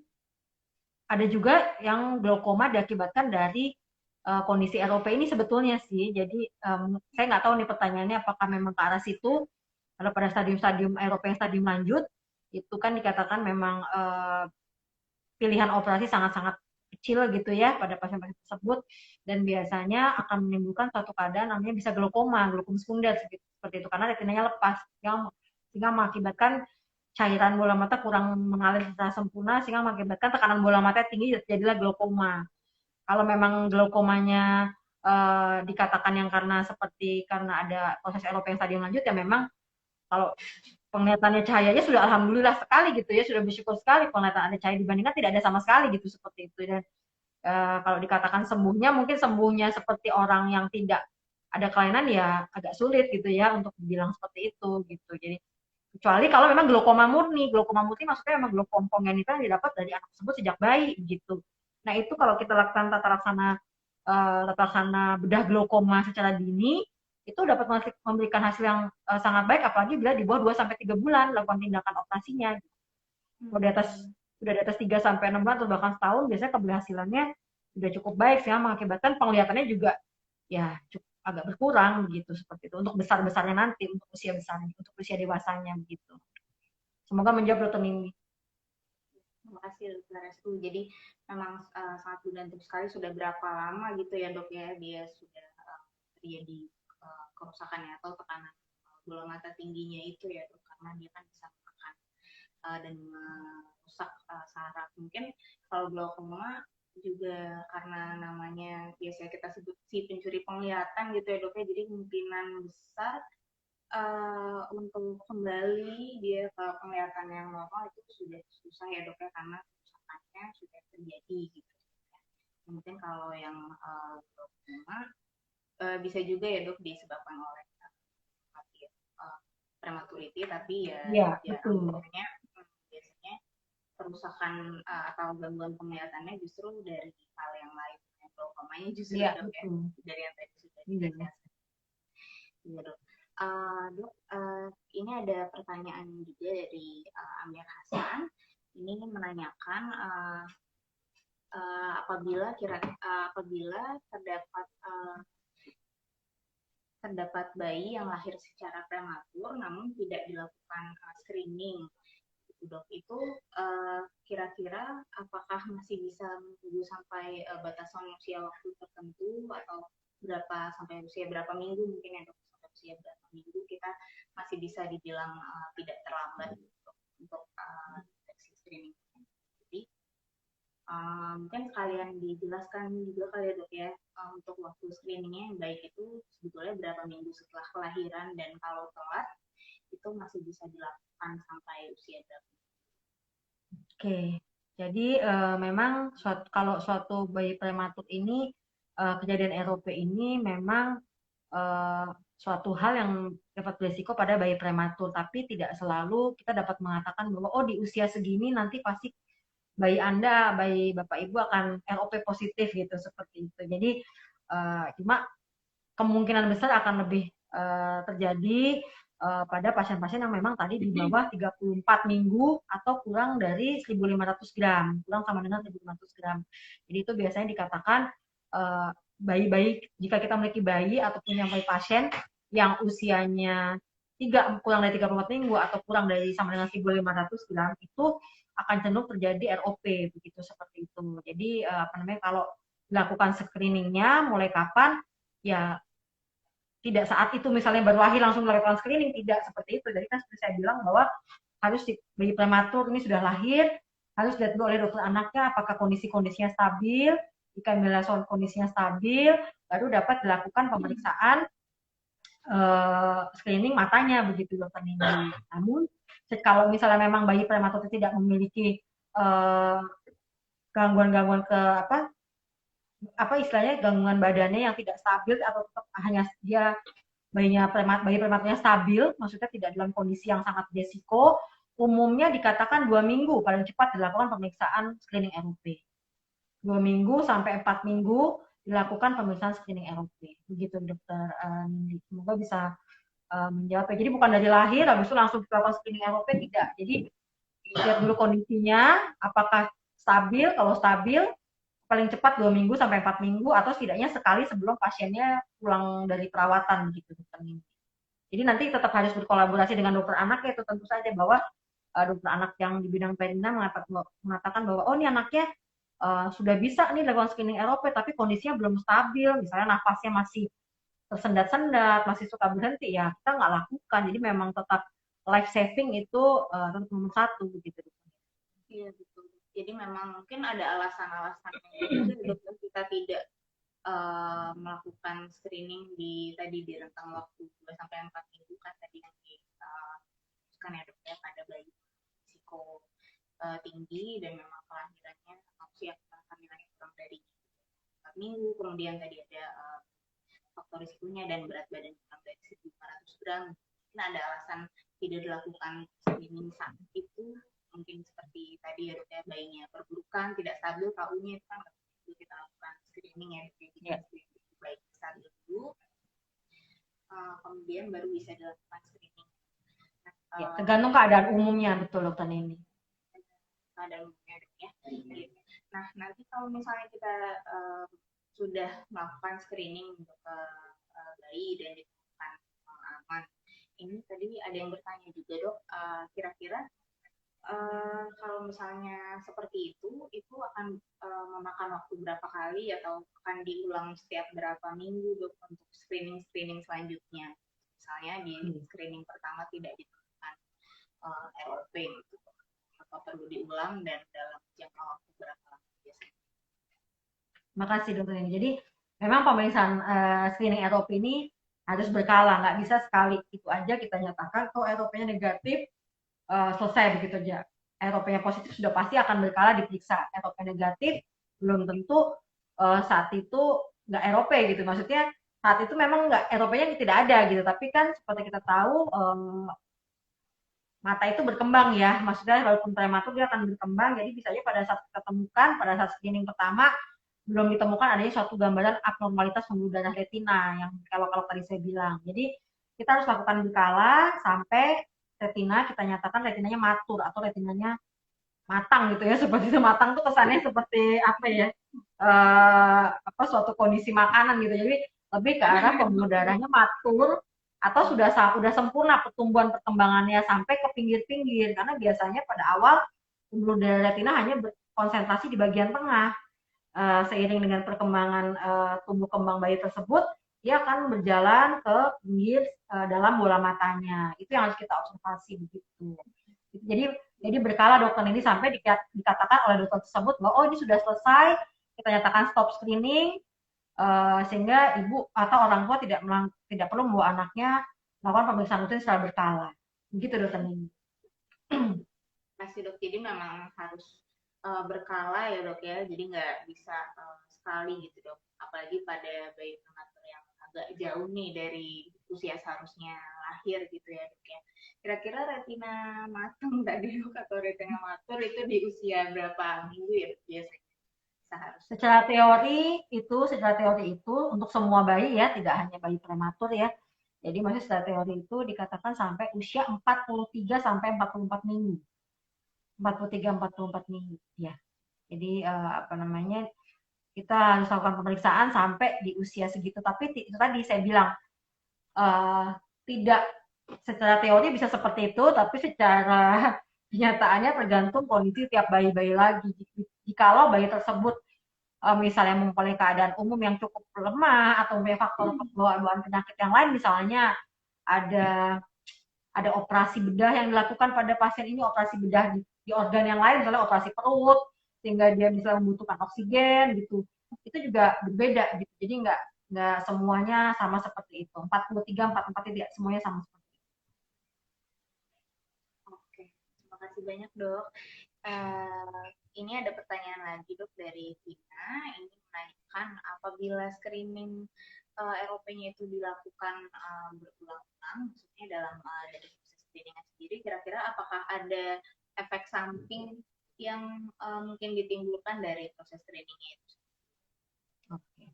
Speaker 2: ada juga yang glaukoma diakibatkan dari kondisi ROP ini sebetulnya sih. Jadi saya nggak tahu nih pertanyaannya apakah memang ke arah situ. Kalau pada stadium-stadium ROP yang stadium lanjut, itu kan dikatakan memang pilihan operasi sangat-sangat kecil gitu ya pada pasien-pasien tersebut, dan biasanya akan menimbulkan suatu keadaan namanya bisa glaukoma sekunder seperti itu, karena retinanya lepas sehingga mengakibatkan cairan bola mata kurang mengalir secara sempurna sehingga mengakibatkan tekanan bola mata tinggi, jadilah glaukoma. Kalau memang glaukomanya dikatakan yang karena ada proses ROP yang stadium lanjut, ya memang kalau penglihatannya cahayanya sudah alhamdulillah sekali gitu ya, sudah bersyukur sekali penglihatan ada cahaya dibandingkan tidak ada sama sekali gitu, seperti itu. Dan kalau dikatakan sembuhnya, mungkin sembuhnya seperti orang yang tidak ada kelainan ya agak sulit gitu ya untuk bilang seperti itu gitu. Jadi kecuali kalau memang glaukoma murni maksudnya memang glaukoma kongenital yang didapat dari anak tersebut sejak bayi gitu. Nah itu kalau kita lakukan tata laksana bedah glaukoma secara dini, itu dapat memberikan hasil yang sangat baik, apalagi bila di bawah 2 sampai 3 bulan lakukan tindakan operasinya. Kalau sudah di atas 3 sampai 6 bulan atau bahkan setahun, biasanya keberhasilannya sudah cukup baik sehingga mengakibatkan penglihatannya juga ya cukup agak berkurang begitu, seperti itu untuk besar-besarnya nanti, untuk usia besarnya, untuk usia dewasanya begitu. Semoga menjawab dokter Nindi.
Speaker 1: Terima kasih dokter Restu. Jadi memang sangat bergantung sekali sudah berapa lama gitu ya dok ya dia sudah terjadi kerusakannya atau tekanan bola mata tingginya itu ya dok, karena dia kan bisa menekan dan merusak saraf. Mungkin kalau glaukoma juga karena namanya biasanya kita sebut si pencuri penglihatan gitu ya dok ya, jadi kemungkinan besar untuk kembali dia ke penglihatan yang normal itu sudah susah ya dok ya, karena kerusakannya sudah terjadi gitu. Mungkin kalau yang trauma bisa juga ya dok disebabkan oleh prematurity, tapi ya
Speaker 2: Iya,
Speaker 1: jarang
Speaker 2: betul.
Speaker 1: biasanya kerusakan atau gangguan penglihatannya justru dari hal yang lain. Glaukomanya justru
Speaker 2: Iya,
Speaker 1: dok ya,
Speaker 2: betul.
Speaker 1: dari yang tadi sudah
Speaker 2: Iya.
Speaker 1: dijelaskan. Iya dok. Dok, ini ada pertanyaan juga dari Amir Hasan. Ini menanyakan apabila terdapat bayi yang lahir secara prematur namun tidak dilakukan screening, dok, itu kira-kira apakah masih bisa menunggu sampai batasan usia waktu tertentu, atau sampai usia berapa minggu mungkin ya dok, sampai usia berapa minggu kita masih bisa dibilang tidak terlambat untuk deteksi screening. Jadi mungkin sekalian dijelaskan juga kali ya dok ya, untuk waktu screeningnya yang baik itu sebetulnya berapa minggu setelah kelahiran, dan kalau telat itu masih bisa dilakukan sampai usia berapa.
Speaker 2: Oke, jadi memang kalau suatu bayi prematur ini, kejadian ROP ini memang eh, suatu hal yang dapat beresiko pada bayi prematur, tapi tidak selalu kita dapat mengatakan bahwa oh di usia segini nanti pasti bayi Anda, bayi Bapak Ibu akan ROP positif gitu seperti itu. Jadi cuma kemungkinan besar akan lebih terjadi pada pasien-pasien yang memang tadi di bawah 34 minggu atau kurang dari 1.500 gram, kurang sama dengan 1.500 gram. Jadi itu biasanya dikatakan bayi-bayi, jika kita memiliki bayi atau punya pasien yang usianya kurang dari 34 minggu atau kurang dari sama dengan 1.500 gram, itu akan cenderung terjadi ROP, begitu seperti itu. Jadi kalau dilakukan screeningnya mulai kapan? Ya tidak saat itu misalnya baru lahir langsung melakukan screening, tidak seperti itu. Jadi kan seperti saya bilang bahwa harus bayi prematur ini sudah lahir, harus dilihat dulu oleh dokter anaknya apakah kondisinya stabil. Jika kondisinya stabil, baru dapat dilakukan pemeriksaan screening matanya, begitu dokter Nindi. Namun kalau misalnya memang bayi prematur tidak memiliki gangguan-gangguan apa istilahnya gangguan badannya yang tidak stabil, atau tetap hanya dia bayi prematurnya stabil, maksudnya tidak dalam kondisi yang sangat beresiko, umumnya dikatakan 2 minggu paling cepat dilakukan pemeriksaan screening ROP. 2 minggu sampai 4 minggu dilakukan pemeriksaan screening ROP. Begitu dokter Nindi. Semoga bisa menjawab. Jadi bukan dari lahir habis itu langsung dilakukan screening ROP, tidak. Jadi lihat dulu kondisinya apakah stabil. Kalau stabil paling cepat 2 minggu sampai 4 minggu, atau setidaknya sekali sebelum pasiennya pulang dari perawatan gitu dokter Nindi. Jadi nanti tetap harus berkolaborasi dengan dokter anak ya, itu tentu saja bahwa dokter anak yang di bidang perina mengatakan bahwa oh ini anaknya sudah bisa nih dilakukan screening ROP tapi kondisinya belum stabil, misalnya nafasnya masih tersendat-sendat, masih suka berhenti, ya kita nggak lakukan. Jadi memang tetap life saving itu tetap nomor satu begitu.
Speaker 1: Iya betul. Jadi memang mungkin ada alasan-alasan juga dokter kita tidak melakukan screening di rentang waktu 2 sampai 4 minggu kan tadi yang disebutkan ya dok ya, pada bayi risiko tinggi dan memang kelahirannya usia kelahirannya kurang dari 4 minggu, kemudian tadi ada faktor risikonya dan berat badan kurang dari 1.500 gram. Nah, ada alasan tidak dilakukan screening saat itu, mungkin seperti tadi ya dok ya, bayinya perburukan, tidak stabil KU-nya, itu kan perlu kita lakukan screening ya, jadi screening baik stabil dulu, kemudian baru bisa dilakukan screening.
Speaker 2: Ya, tergantung keadaan umumnya, betul dokter Nini.
Speaker 1: Keadaan umumnya dok ya. Nah, nanti kalau misalnya kita sudah melakukan screening untuk bayi dan ditemukan aman, ini tadi ada yang bertanya juga dok, kira-kira kalau misalnya seperti itu akan memakan waktu berapa kali, atau akan diulang setiap berapa minggu dok untuk screening selanjutnya? Misalnya di screening pertama tidak ditemukan ROP gitu, atau perlu diulang dan dalam jangka waktu berapa lama biasanya?
Speaker 2: Terima kasih dokter ini. Jadi memang pemeriksaan screening ROP ini harus berkala, nggak bisa sekali itu aja kita nyatakan oh ROP-nya negatif, selesai begitu aja. ROP-nya positif sudah pasti akan berkala diperiksa. ROP negatif belum tentu saat itu nggak ROP gitu. Maksudnya saat itu memang nggak ROP-nya tidak ada gitu. Tapi kan seperti kita tahu mata itu berkembang ya. Maksudnya walaupun prematur dia akan berkembang. Jadi bisa aja pada saat kita temukan, pada saat screening pertama belum ditemukan adanya suatu gambaran abnormalitas pembuluh darah retina yang kalau tadi saya bilang. Jadi kita harus lakukan berkala sampai retina kita nyatakan retinanya matur atau retinanya matang gitu ya. Seperti itu, matang tuh kesannya seperti apa ya, apa suatu kondisi makanan gitu. Jadi lebih ke arah pembuluh darahnya matur atau sudah sempurna pertumbuhan perkembangannya sampai ke pinggir-pinggir, karena biasanya pada awal pembuluh darah retina hanya berkonsentrasi di bagian tengah. Seiring dengan perkembangan tumbuh kembang bayi tersebut, dia akan berjalan ke pinggir dalam bola matanya. Itu yang harus kita observasi begitu. Jadi berkala dokter ini sampai dikatakan oleh dokter tersebut bahwa oh ini sudah selesai, kita nyatakan stop screening, sehingga ibu atau orang tua tidak perlu membawa anaknya melakukan pemeriksaan rutin secara berkala. Begitu dokter ini.
Speaker 1: Masih dok, jadi memang harus berkala ya dok ya, jadi nggak bisa sekali gitu dok, apalagi pada bayi prematur yang agak jauh nih dari usia seharusnya lahir gitu ya dok ya. Kira-kira retina matang tadi dok atau retina matur itu di usia berapa minggu ya dok biasanya seharusnya?
Speaker 2: Secara teori itu untuk semua bayi ya, tidak hanya bayi prematur ya. Jadi masih secara teori itu dikatakan sampai usia 43 sampai 44 minggu. 43-44 minggu ya. Jadi apa namanya, kita harus lakukan pemeriksaan sampai di usia segitu. Tapi itu tadi saya bilang tidak secara teori bisa seperti itu, tapi secara kenyataannya tergantung kondisi tiap bayi-bayi lagi. Jikalau bayi tersebut misalnya mempunyai keadaan umum yang cukup lemah atau mempunyai faktor bawaan penyakit yang lain, misalnya ada operasi bedah yang dilakukan pada pasien ini, operasi bedah di organ yang lain, misalnya operasi perut, sehingga dia bisa membutuhkan oksigen gitu. Itu juga berbeda gitu. Jadi nggak semuanya sama seperti itu. 43, 44 tidak semuanya sama seperti itu.
Speaker 1: Oke, terima kasih banyak dok. Ini ada pertanyaan lagi dok dari Vina. Ini menanyakan apabila screening ROP-nya itu dilakukan berulang-ulang, maksudnya dalam dari proses screening sendiri, kira-kira apakah ada efek samping yang mungkin ditimbulkan dari proses screeningnya itu?
Speaker 2: Oke,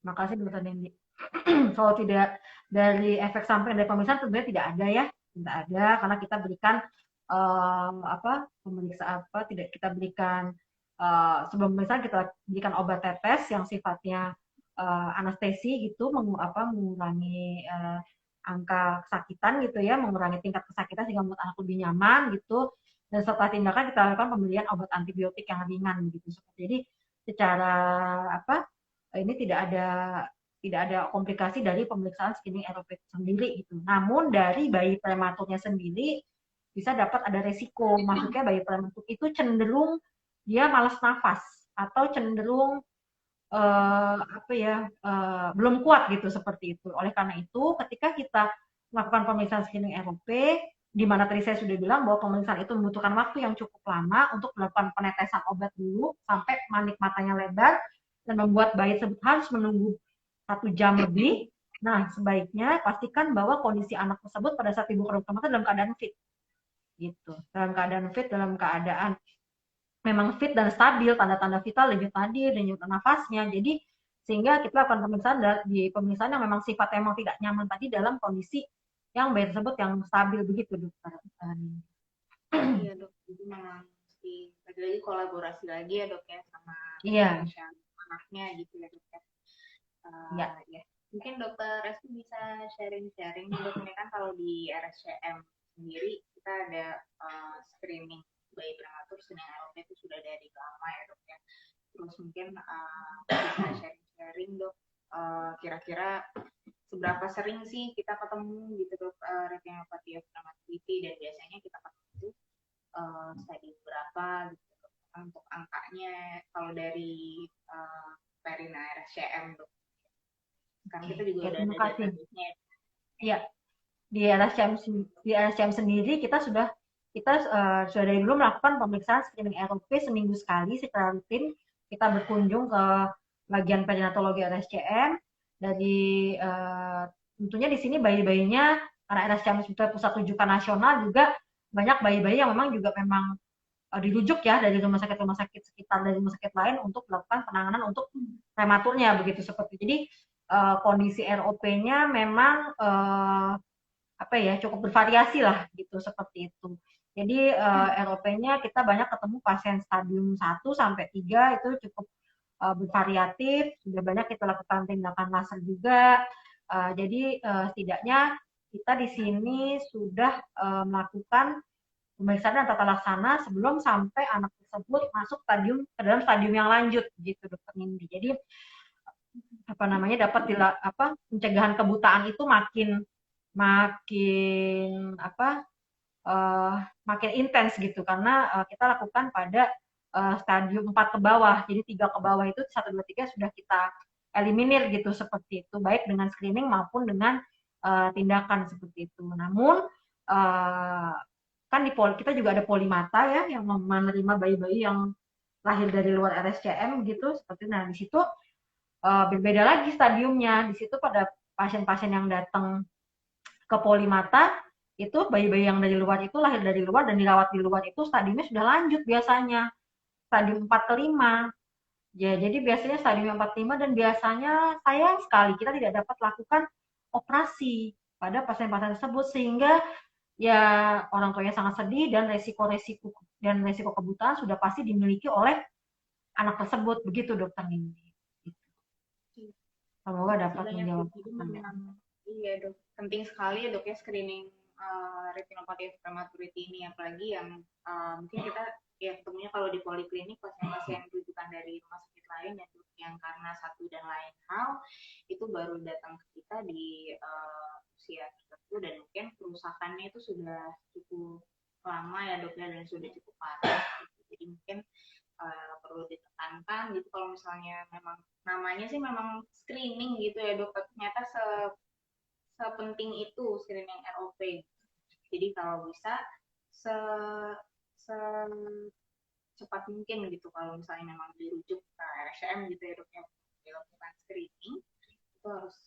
Speaker 2: terima kasih dokter Dendi. Kalau tidak dari efek samping dari pemeriksaan sebenarnya tidak ada ya, tidak ada karena kita berikan pemeriksaan tidak kita berikan sebelum pemeriksaan kita berikan obat tetes yang sifatnya anestesi gitu, mengurangi angka kesakitan gitu ya, mengurangi tingkat kesakitan sehingga membuat anak lebih nyaman gitu. Dan setelah tindakan kita lakukan pemberian obat antibiotik yang ringan gitu. Jadi secara ini tidak ada komplikasi dari pemeriksaan screening ROP sendiri gitu. Namun dari bayi prematurnya sendiri bisa dapat ada resiko. Maksudnya bayi prematur itu cenderung dia malas nafas atau cenderung belum kuat gitu seperti itu. Oleh karena itu, ketika kita melakukan pemeriksaan screening ROP, di mana tadi saya sudah bilang bahwa pemeriksaan itu membutuhkan waktu yang cukup lama untuk melakukan penetesan obat dulu sampai manik matanya lebar dan membuat bayi tersebut harus menunggu 1 jam lebih. Nah, sebaiknya pastikan bahwa kondisi anak tersebut pada saat ibu kandung dalam keadaan fit, gitu. Dalam keadaan fit, dalam keadaan memang fit dan stabil, tanda-tanda vital, denyut nadi, denyut nafasnya. Jadi sehingga kita lakukan pemeriksaan yang memang sifatnya memang tidak nyaman tadi dalam kondisi yang bayi tersebut yang stabil begitu dokter.
Speaker 1: Iya dok, jadi memang mesti lagi kolaborasi lagi ya dok ya sama anaknya gitu ya dok ya. Ya. Mungkin dokter Restu bisa sharing-sharing dok, ini kan kalau di RSCM sendiri kita ada screening bayi prematur sedang ROP itu sudah dari lama ya dok ya. Terus mungkin bisa sharing-sharing dok, kira-kira seberapa sering sih kita ketemu gitu dok retinopathy of prematurity, dan biasanya kita ketemu stadium berapa gitu dok, untuk angkanya kalau dari Perina RSCM dok. Sekarang kita juga udah ada database-nya
Speaker 2: Iya, di RSCM sendiri kita sudah dari dulu melakukan pemeriksaan screening ROP seminggu sekali secara rutin. Kita berkunjung ke bagian perinatologi RSCM dari tentunya di sini bayi-bayinya karena RSCM sebagai pusat rujukan nasional juga banyak bayi-bayi yang memang dirujuk ya dari rumah sakit sekitar dari rumah sakit lain untuk melakukan penanganan untuk prematurnya begitu seperti. Jadi kondisi ROP-nya memang apa ya cukup bervariasi lah gitu seperti itu. Jadi ROP-nya kita banyak ketemu pasien stadium 1 sampai 3 itu cukup bervariatif, sudah banyak kita lakukan tindakan laser juga. Jadi setidaknya kita di sini sudah melakukan pemeriksaan dan tata laksana sebelum sampai anak tersebut masuk ke dalam stadium yang lanjut gitu dokter Nindi. Jadi apa namanya pencegahan kebutaan itu makin makin apa makin intens gitu karena kita lakukan pada stadium 4 ke bawah. Jadi 3 ke bawah itu 1, 2, 3 sudah kita eliminir gitu seperti itu baik dengan screening maupun dengan tindakan seperti itu. Namun kan kita juga ada polimata ya yang menerima bayi-bayi yang lahir dari luar RSCM gitu seperti. Nah di situ berbeda lagi stadiumnya. Di situ pada pasien-pasien yang datang ke polimata itu bayi-bayi yang dari luar itu lahir dari luar dan dirawat di luar itu stadiumnya sudah lanjut biasanya stadium 4 ke 5. Ya, jadi biasanya stadium 4 ke 5 dan biasanya sayang sekali kita tidak dapat lakukan operasi pada pasien-pasien tersebut sehingga ya orang tuanya sangat sedih dan resiko kebutaan sudah pasti dimiliki oleh anak tersebut begitu dokter Nindi. Semoga dapat menjawab pertanyaan.
Speaker 1: Iya dok, penting sekali ya dok ya screening retinopathy prematurity ini, apalagi yang mungkin kita ya ketemunya kalau di poliklinik pasien-pasien rujukan dari rumah sakit lain yang karena satu dan lain hal itu baru datang ke kita di usia tertentu dan mungkin kerusakannya itu sudah cukup lama ya dok ya dan sudah cukup parah. Jadi mungkin perlu ditekankan gitu kalau misalnya memang namanya sih memang screening gitu ya dok, ternyata sepenting itu screening ROP. Jadi kalau bisa se secepat mungkin gitu kalau misalnya memang dirujuk ke RSCM gitu ya dok ya dilakukan screening itu harus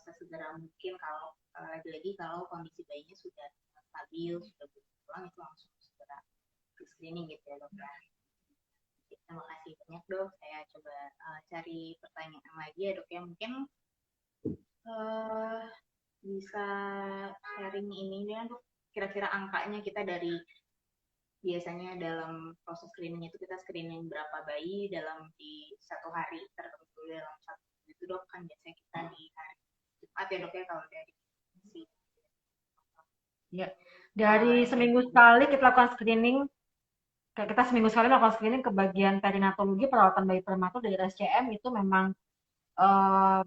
Speaker 1: sesegera mungkin kalau lagi-lagi kalau kondisi bayinya sudah stabil sudah berpulang itu langsung segera di screening gitu ya dok ya. Terima kasih banyak dok. Saya coba cari pertanyaan lagi ya dok ya. Mungkin bisa sharing ini ya dok. Kira-kira angkanya kita dari biasanya dalam proses screening itu kita screening berapa bayi di satu hari tertentu dalam satu itu dok kan biasanya kita di hari Jumat ya dok ya kalau dari
Speaker 2: ya dari seminggu sekali kita lakukan screening. Kita seminggu sekali melakukan screening ke bagian perinatologi perawatan bayi prematur dari RSCM itu memang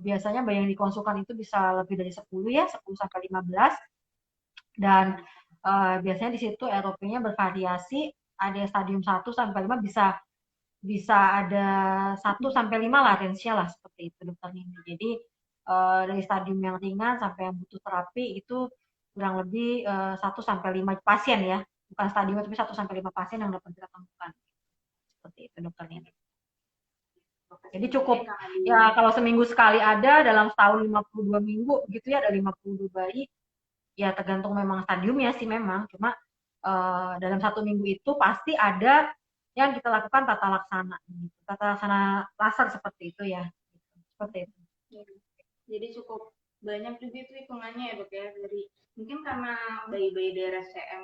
Speaker 2: biasanya bayi yang dikonsulkan itu bisa lebih dari 10 ya, 10 sampai 15. Dan biasanya di situ ROP-nya bervariasi, ada stadium 1 sampai 5 bisa ada 1 sampai 5 lah range-nya lah seperti itu dokter Nindi. Jadi dari stadium yang ringan sampai yang butuh terapi itu kurang lebih 1 sampai 5 pasien ya. Bukan stadium tapi 1 sampai 5 pasien yang dapat kita temukan. Seperti itu dokter Nindi. Jadi cukup ya kalau seminggu sekali ada dalam setahun 52 minggu gitu ya ada 52 bayi ya tergantung memang stadiumnya sih memang cuma dalam 1 minggu itu pasti ada yang kita lakukan tata laksana gitu. Tata laksana laser seperti itu ya gitu. Seperti itu.
Speaker 1: Jadi cukup banyak juga itu hitungannya ya dok ya dari mungkin karena bayi-bayi di RSCM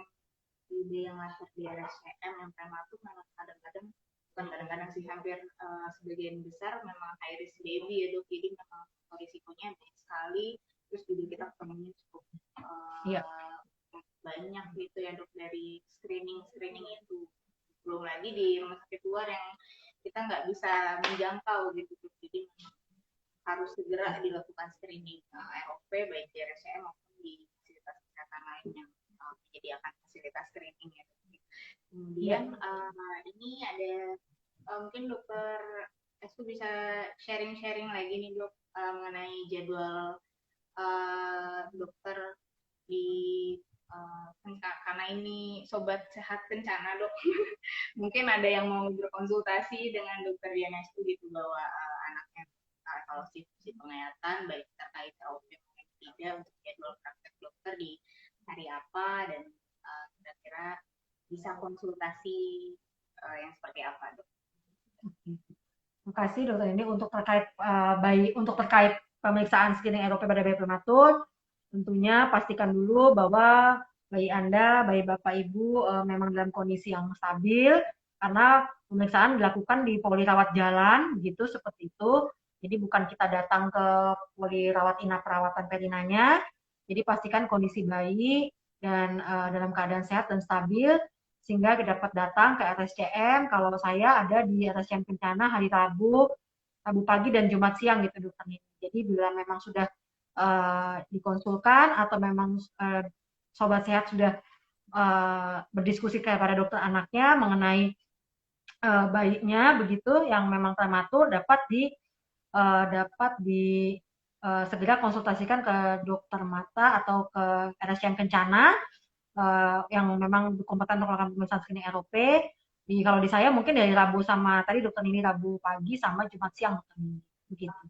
Speaker 1: bayi yang lahir di RSCM yang prematur memang kadang-kadang bukan kadang-kadang sih hampir sebagian besar memang high risk baby ya dok jadi memang risikonya banyak sekali terus juga kita ketemunya cukup banyak gitu ya dok dari screening itu belum lagi di rumah sakit luar yang kita nggak bisa menjangkau gitu jadi harus segera dilakukan screening ROP baik di RSCM maupun di fasilitas kesehatan lain yang menyediakan fasilitas screening ya. Kemudian ini ada mungkin dokter Estu bisa sharing-sharing lagi nih dok mengenai jadwal dokter di karena ini sobat sehat kencana dok, mungkin ada yang mau berkonsultasi dengan dokter Diana itu gitu bahwa anaknya kalau si pengayatan baik terkait OP maupun tidak untuk jadwal praktek dokter di hari apa dan kira-kira bisa konsultasi yang seperti apa dok?
Speaker 2: Terima kasih dokter ini untuk terkait untuk terkait pemeriksaan screening ROP pada bayi prematur. Tentunya pastikan dulu bahwa bayi Anda, bayi Bapak Ibu memang dalam kondisi yang stabil karena pemeriksaan dilakukan di poli rawat jalan begitu seperti itu. Jadi bukan kita datang ke poli rawat inap perawatan perinanya. Jadi pastikan kondisi bayi dan dalam keadaan sehat dan stabil sehingga dapat datang ke RSCM. Kalau saya ada di RSCM Kencana hari Rabu, Rabu pagi dan Jumat siang gitu dokter. Jadi bila memang sudah dikonsulkan atau memang sobat sehat sudah berdiskusi kepada dokter anaknya mengenai bayinya begitu yang memang prematur dapat di segera konsultasikan ke dokter mata atau ke RSCM Kencana yang memang kompeten untuk melakukan pemeriksaan screening ROP. Kalau di saya mungkin dari Rabu sama tadi dokter ini Rabu pagi sama Jumat siang dokter ini begitu.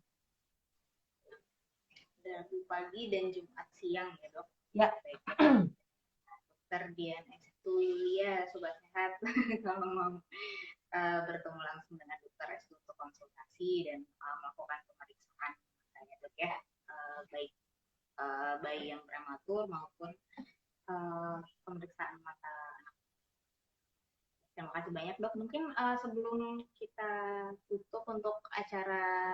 Speaker 1: Rabu pagi dan Jumat siang ya dok?
Speaker 2: Ya.
Speaker 1: Dokter Diana itu Yulia, sobat sehat kalau mau bertemu langsung dengan dokter Restu untuk konsultasi dan melakukan pemeriksaan ya dok ya, baik bayi yang prematur maupun pemeriksaan mata anak. Terima kasih banyak dok. Mungkin sebelum kita tutup untuk acara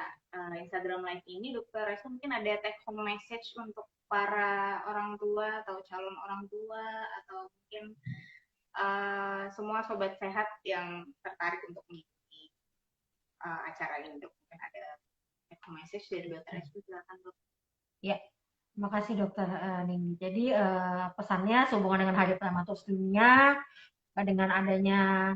Speaker 1: Instagram Live ini, dokter Restu mungkin ada take home message untuk para orang tua atau calon orang tua atau mungkin semua sobat sehat yang tertarik untuk mengikuti acara ini dok. Mungkin ada take home message dari dokter Restu, silakan dok.
Speaker 2: Ya. Terima kasih dokter Nindi. Jadi pesannya sehubungan dengan Hari Prematur Sedunia, dengan adanya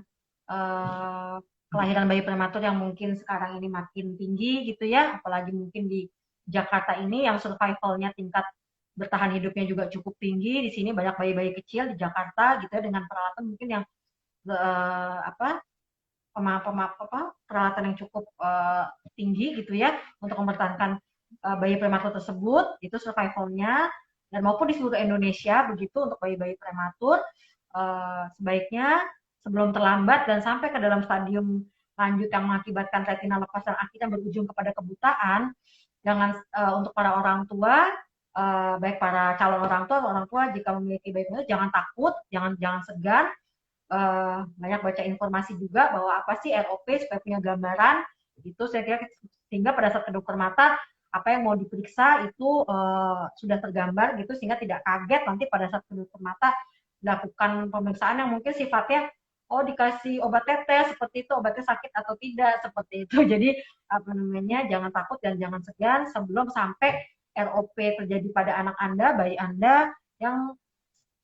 Speaker 2: kelahiran bayi prematur yang mungkin sekarang ini makin tinggi gitu ya, apalagi mungkin di Jakarta ini yang survivalnya tingkat bertahan hidupnya juga cukup tinggi. Di sini banyak bayi-bayi kecil di Jakarta gitu ya dengan peralatan mungkin yang peralatan yang cukup tinggi gitu ya untuk mempertahankan bayi prematur tersebut, itu survivalnya dan maupun di seluruh Indonesia begitu untuk bayi-bayi prematur sebaiknya sebelum terlambat dan sampai ke dalam stadium lanjut yang mengakibatkan retina lepas dan akhirnya berujung kepada kebutaan, jangan untuk para orang tua baik para calon orang tua atau orang tua jika memiliki bayi prematur jangan takut, jangan segan, banyak baca informasi juga bahwa apa sih ROP supaya punya gambaran itu saya kira sehingga pada saat ke dokter mata apa yang mau diperiksa itu sudah tergambar gitu sehingga tidak kaget nanti pada saat ke dokter mata dilakukan pemeriksaan yang mungkin sifatnya dikasih obat tetes seperti itu, obatnya sakit atau tidak seperti itu. Jadi apa namanya jangan takut dan jangan segan sebelum sampai ROP terjadi pada anak Anda, bayi Anda yang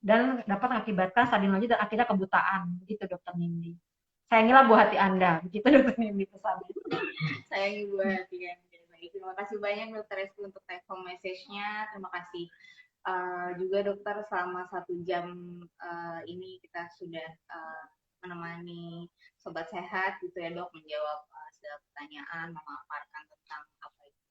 Speaker 2: dan dapat mengakibatkan stadium lanjut dan akhirnya kebutaan. Begitu dokter Nindi. Sayangilah buah hati Anda. Begitu dokter Nindi pesannya.
Speaker 1: Sayangi buah hati Anda. Baik, terima kasih banyak dokter Restu untuk take home message-nya. Terima kasih juga dokter selama 1 jam ini kita sudah menemani sobat sehat gitu ya dok, menjawab segala pertanyaan, memaparkan tentang apa itu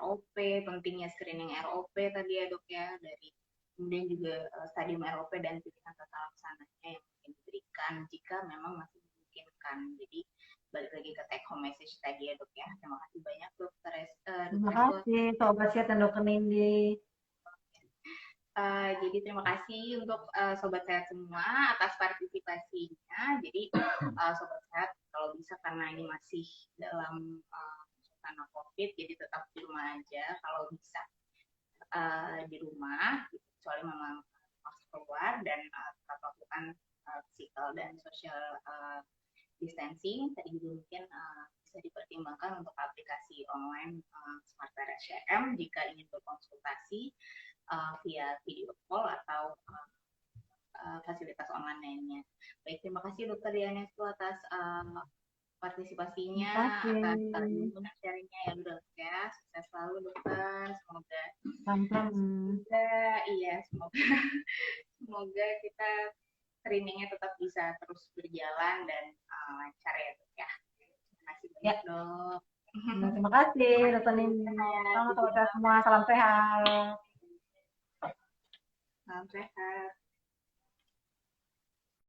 Speaker 1: ROP, pentingnya screening ROP tadi ya dok ya, dari kemudian juga stadium ROP dan pilihan tata laksananya yang mungkin diberikan jika memang masih memungkinkan. Jadi balik lagi ke take home message tadi ya dok ya. Terima kasih banyak dokter
Speaker 2: Terima kasih sobat sehat dan dokter Nindi.
Speaker 1: Jadi terima kasih untuk sobat sehat semua atas partisipasinya. Jadi sobat sehat kalau bisa karena ini masih dalam suasana COVID, jadi tetap di rumah aja kalau bisa di rumah, kecuali memang harus keluar dan tetap lakukan physical dan social distancing. Tadi juga mungkin bisa dipertimbangkan untuk aplikasi online Smart RSCM jika ingin berkonsultasi via video call atau fasilitas online lainnya. Baik, terima kasih Dokter Diana atas partisipasinya, atas sharingnya ya dok ya. Sukses selalu dokter. Semoga
Speaker 2: Pelan-pelan.
Speaker 1: Semoga, iya, semoga kita screeningnya tetap bisa terus berjalan dan lancar ya dok ya. Terima kasih banyak
Speaker 2: Ya,
Speaker 1: dok.
Speaker 2: terima kasih Dokter Nini. Selamat
Speaker 1: Sehat,
Speaker 2: untuk kita semua, salam sehat.
Speaker 1: salam sehat.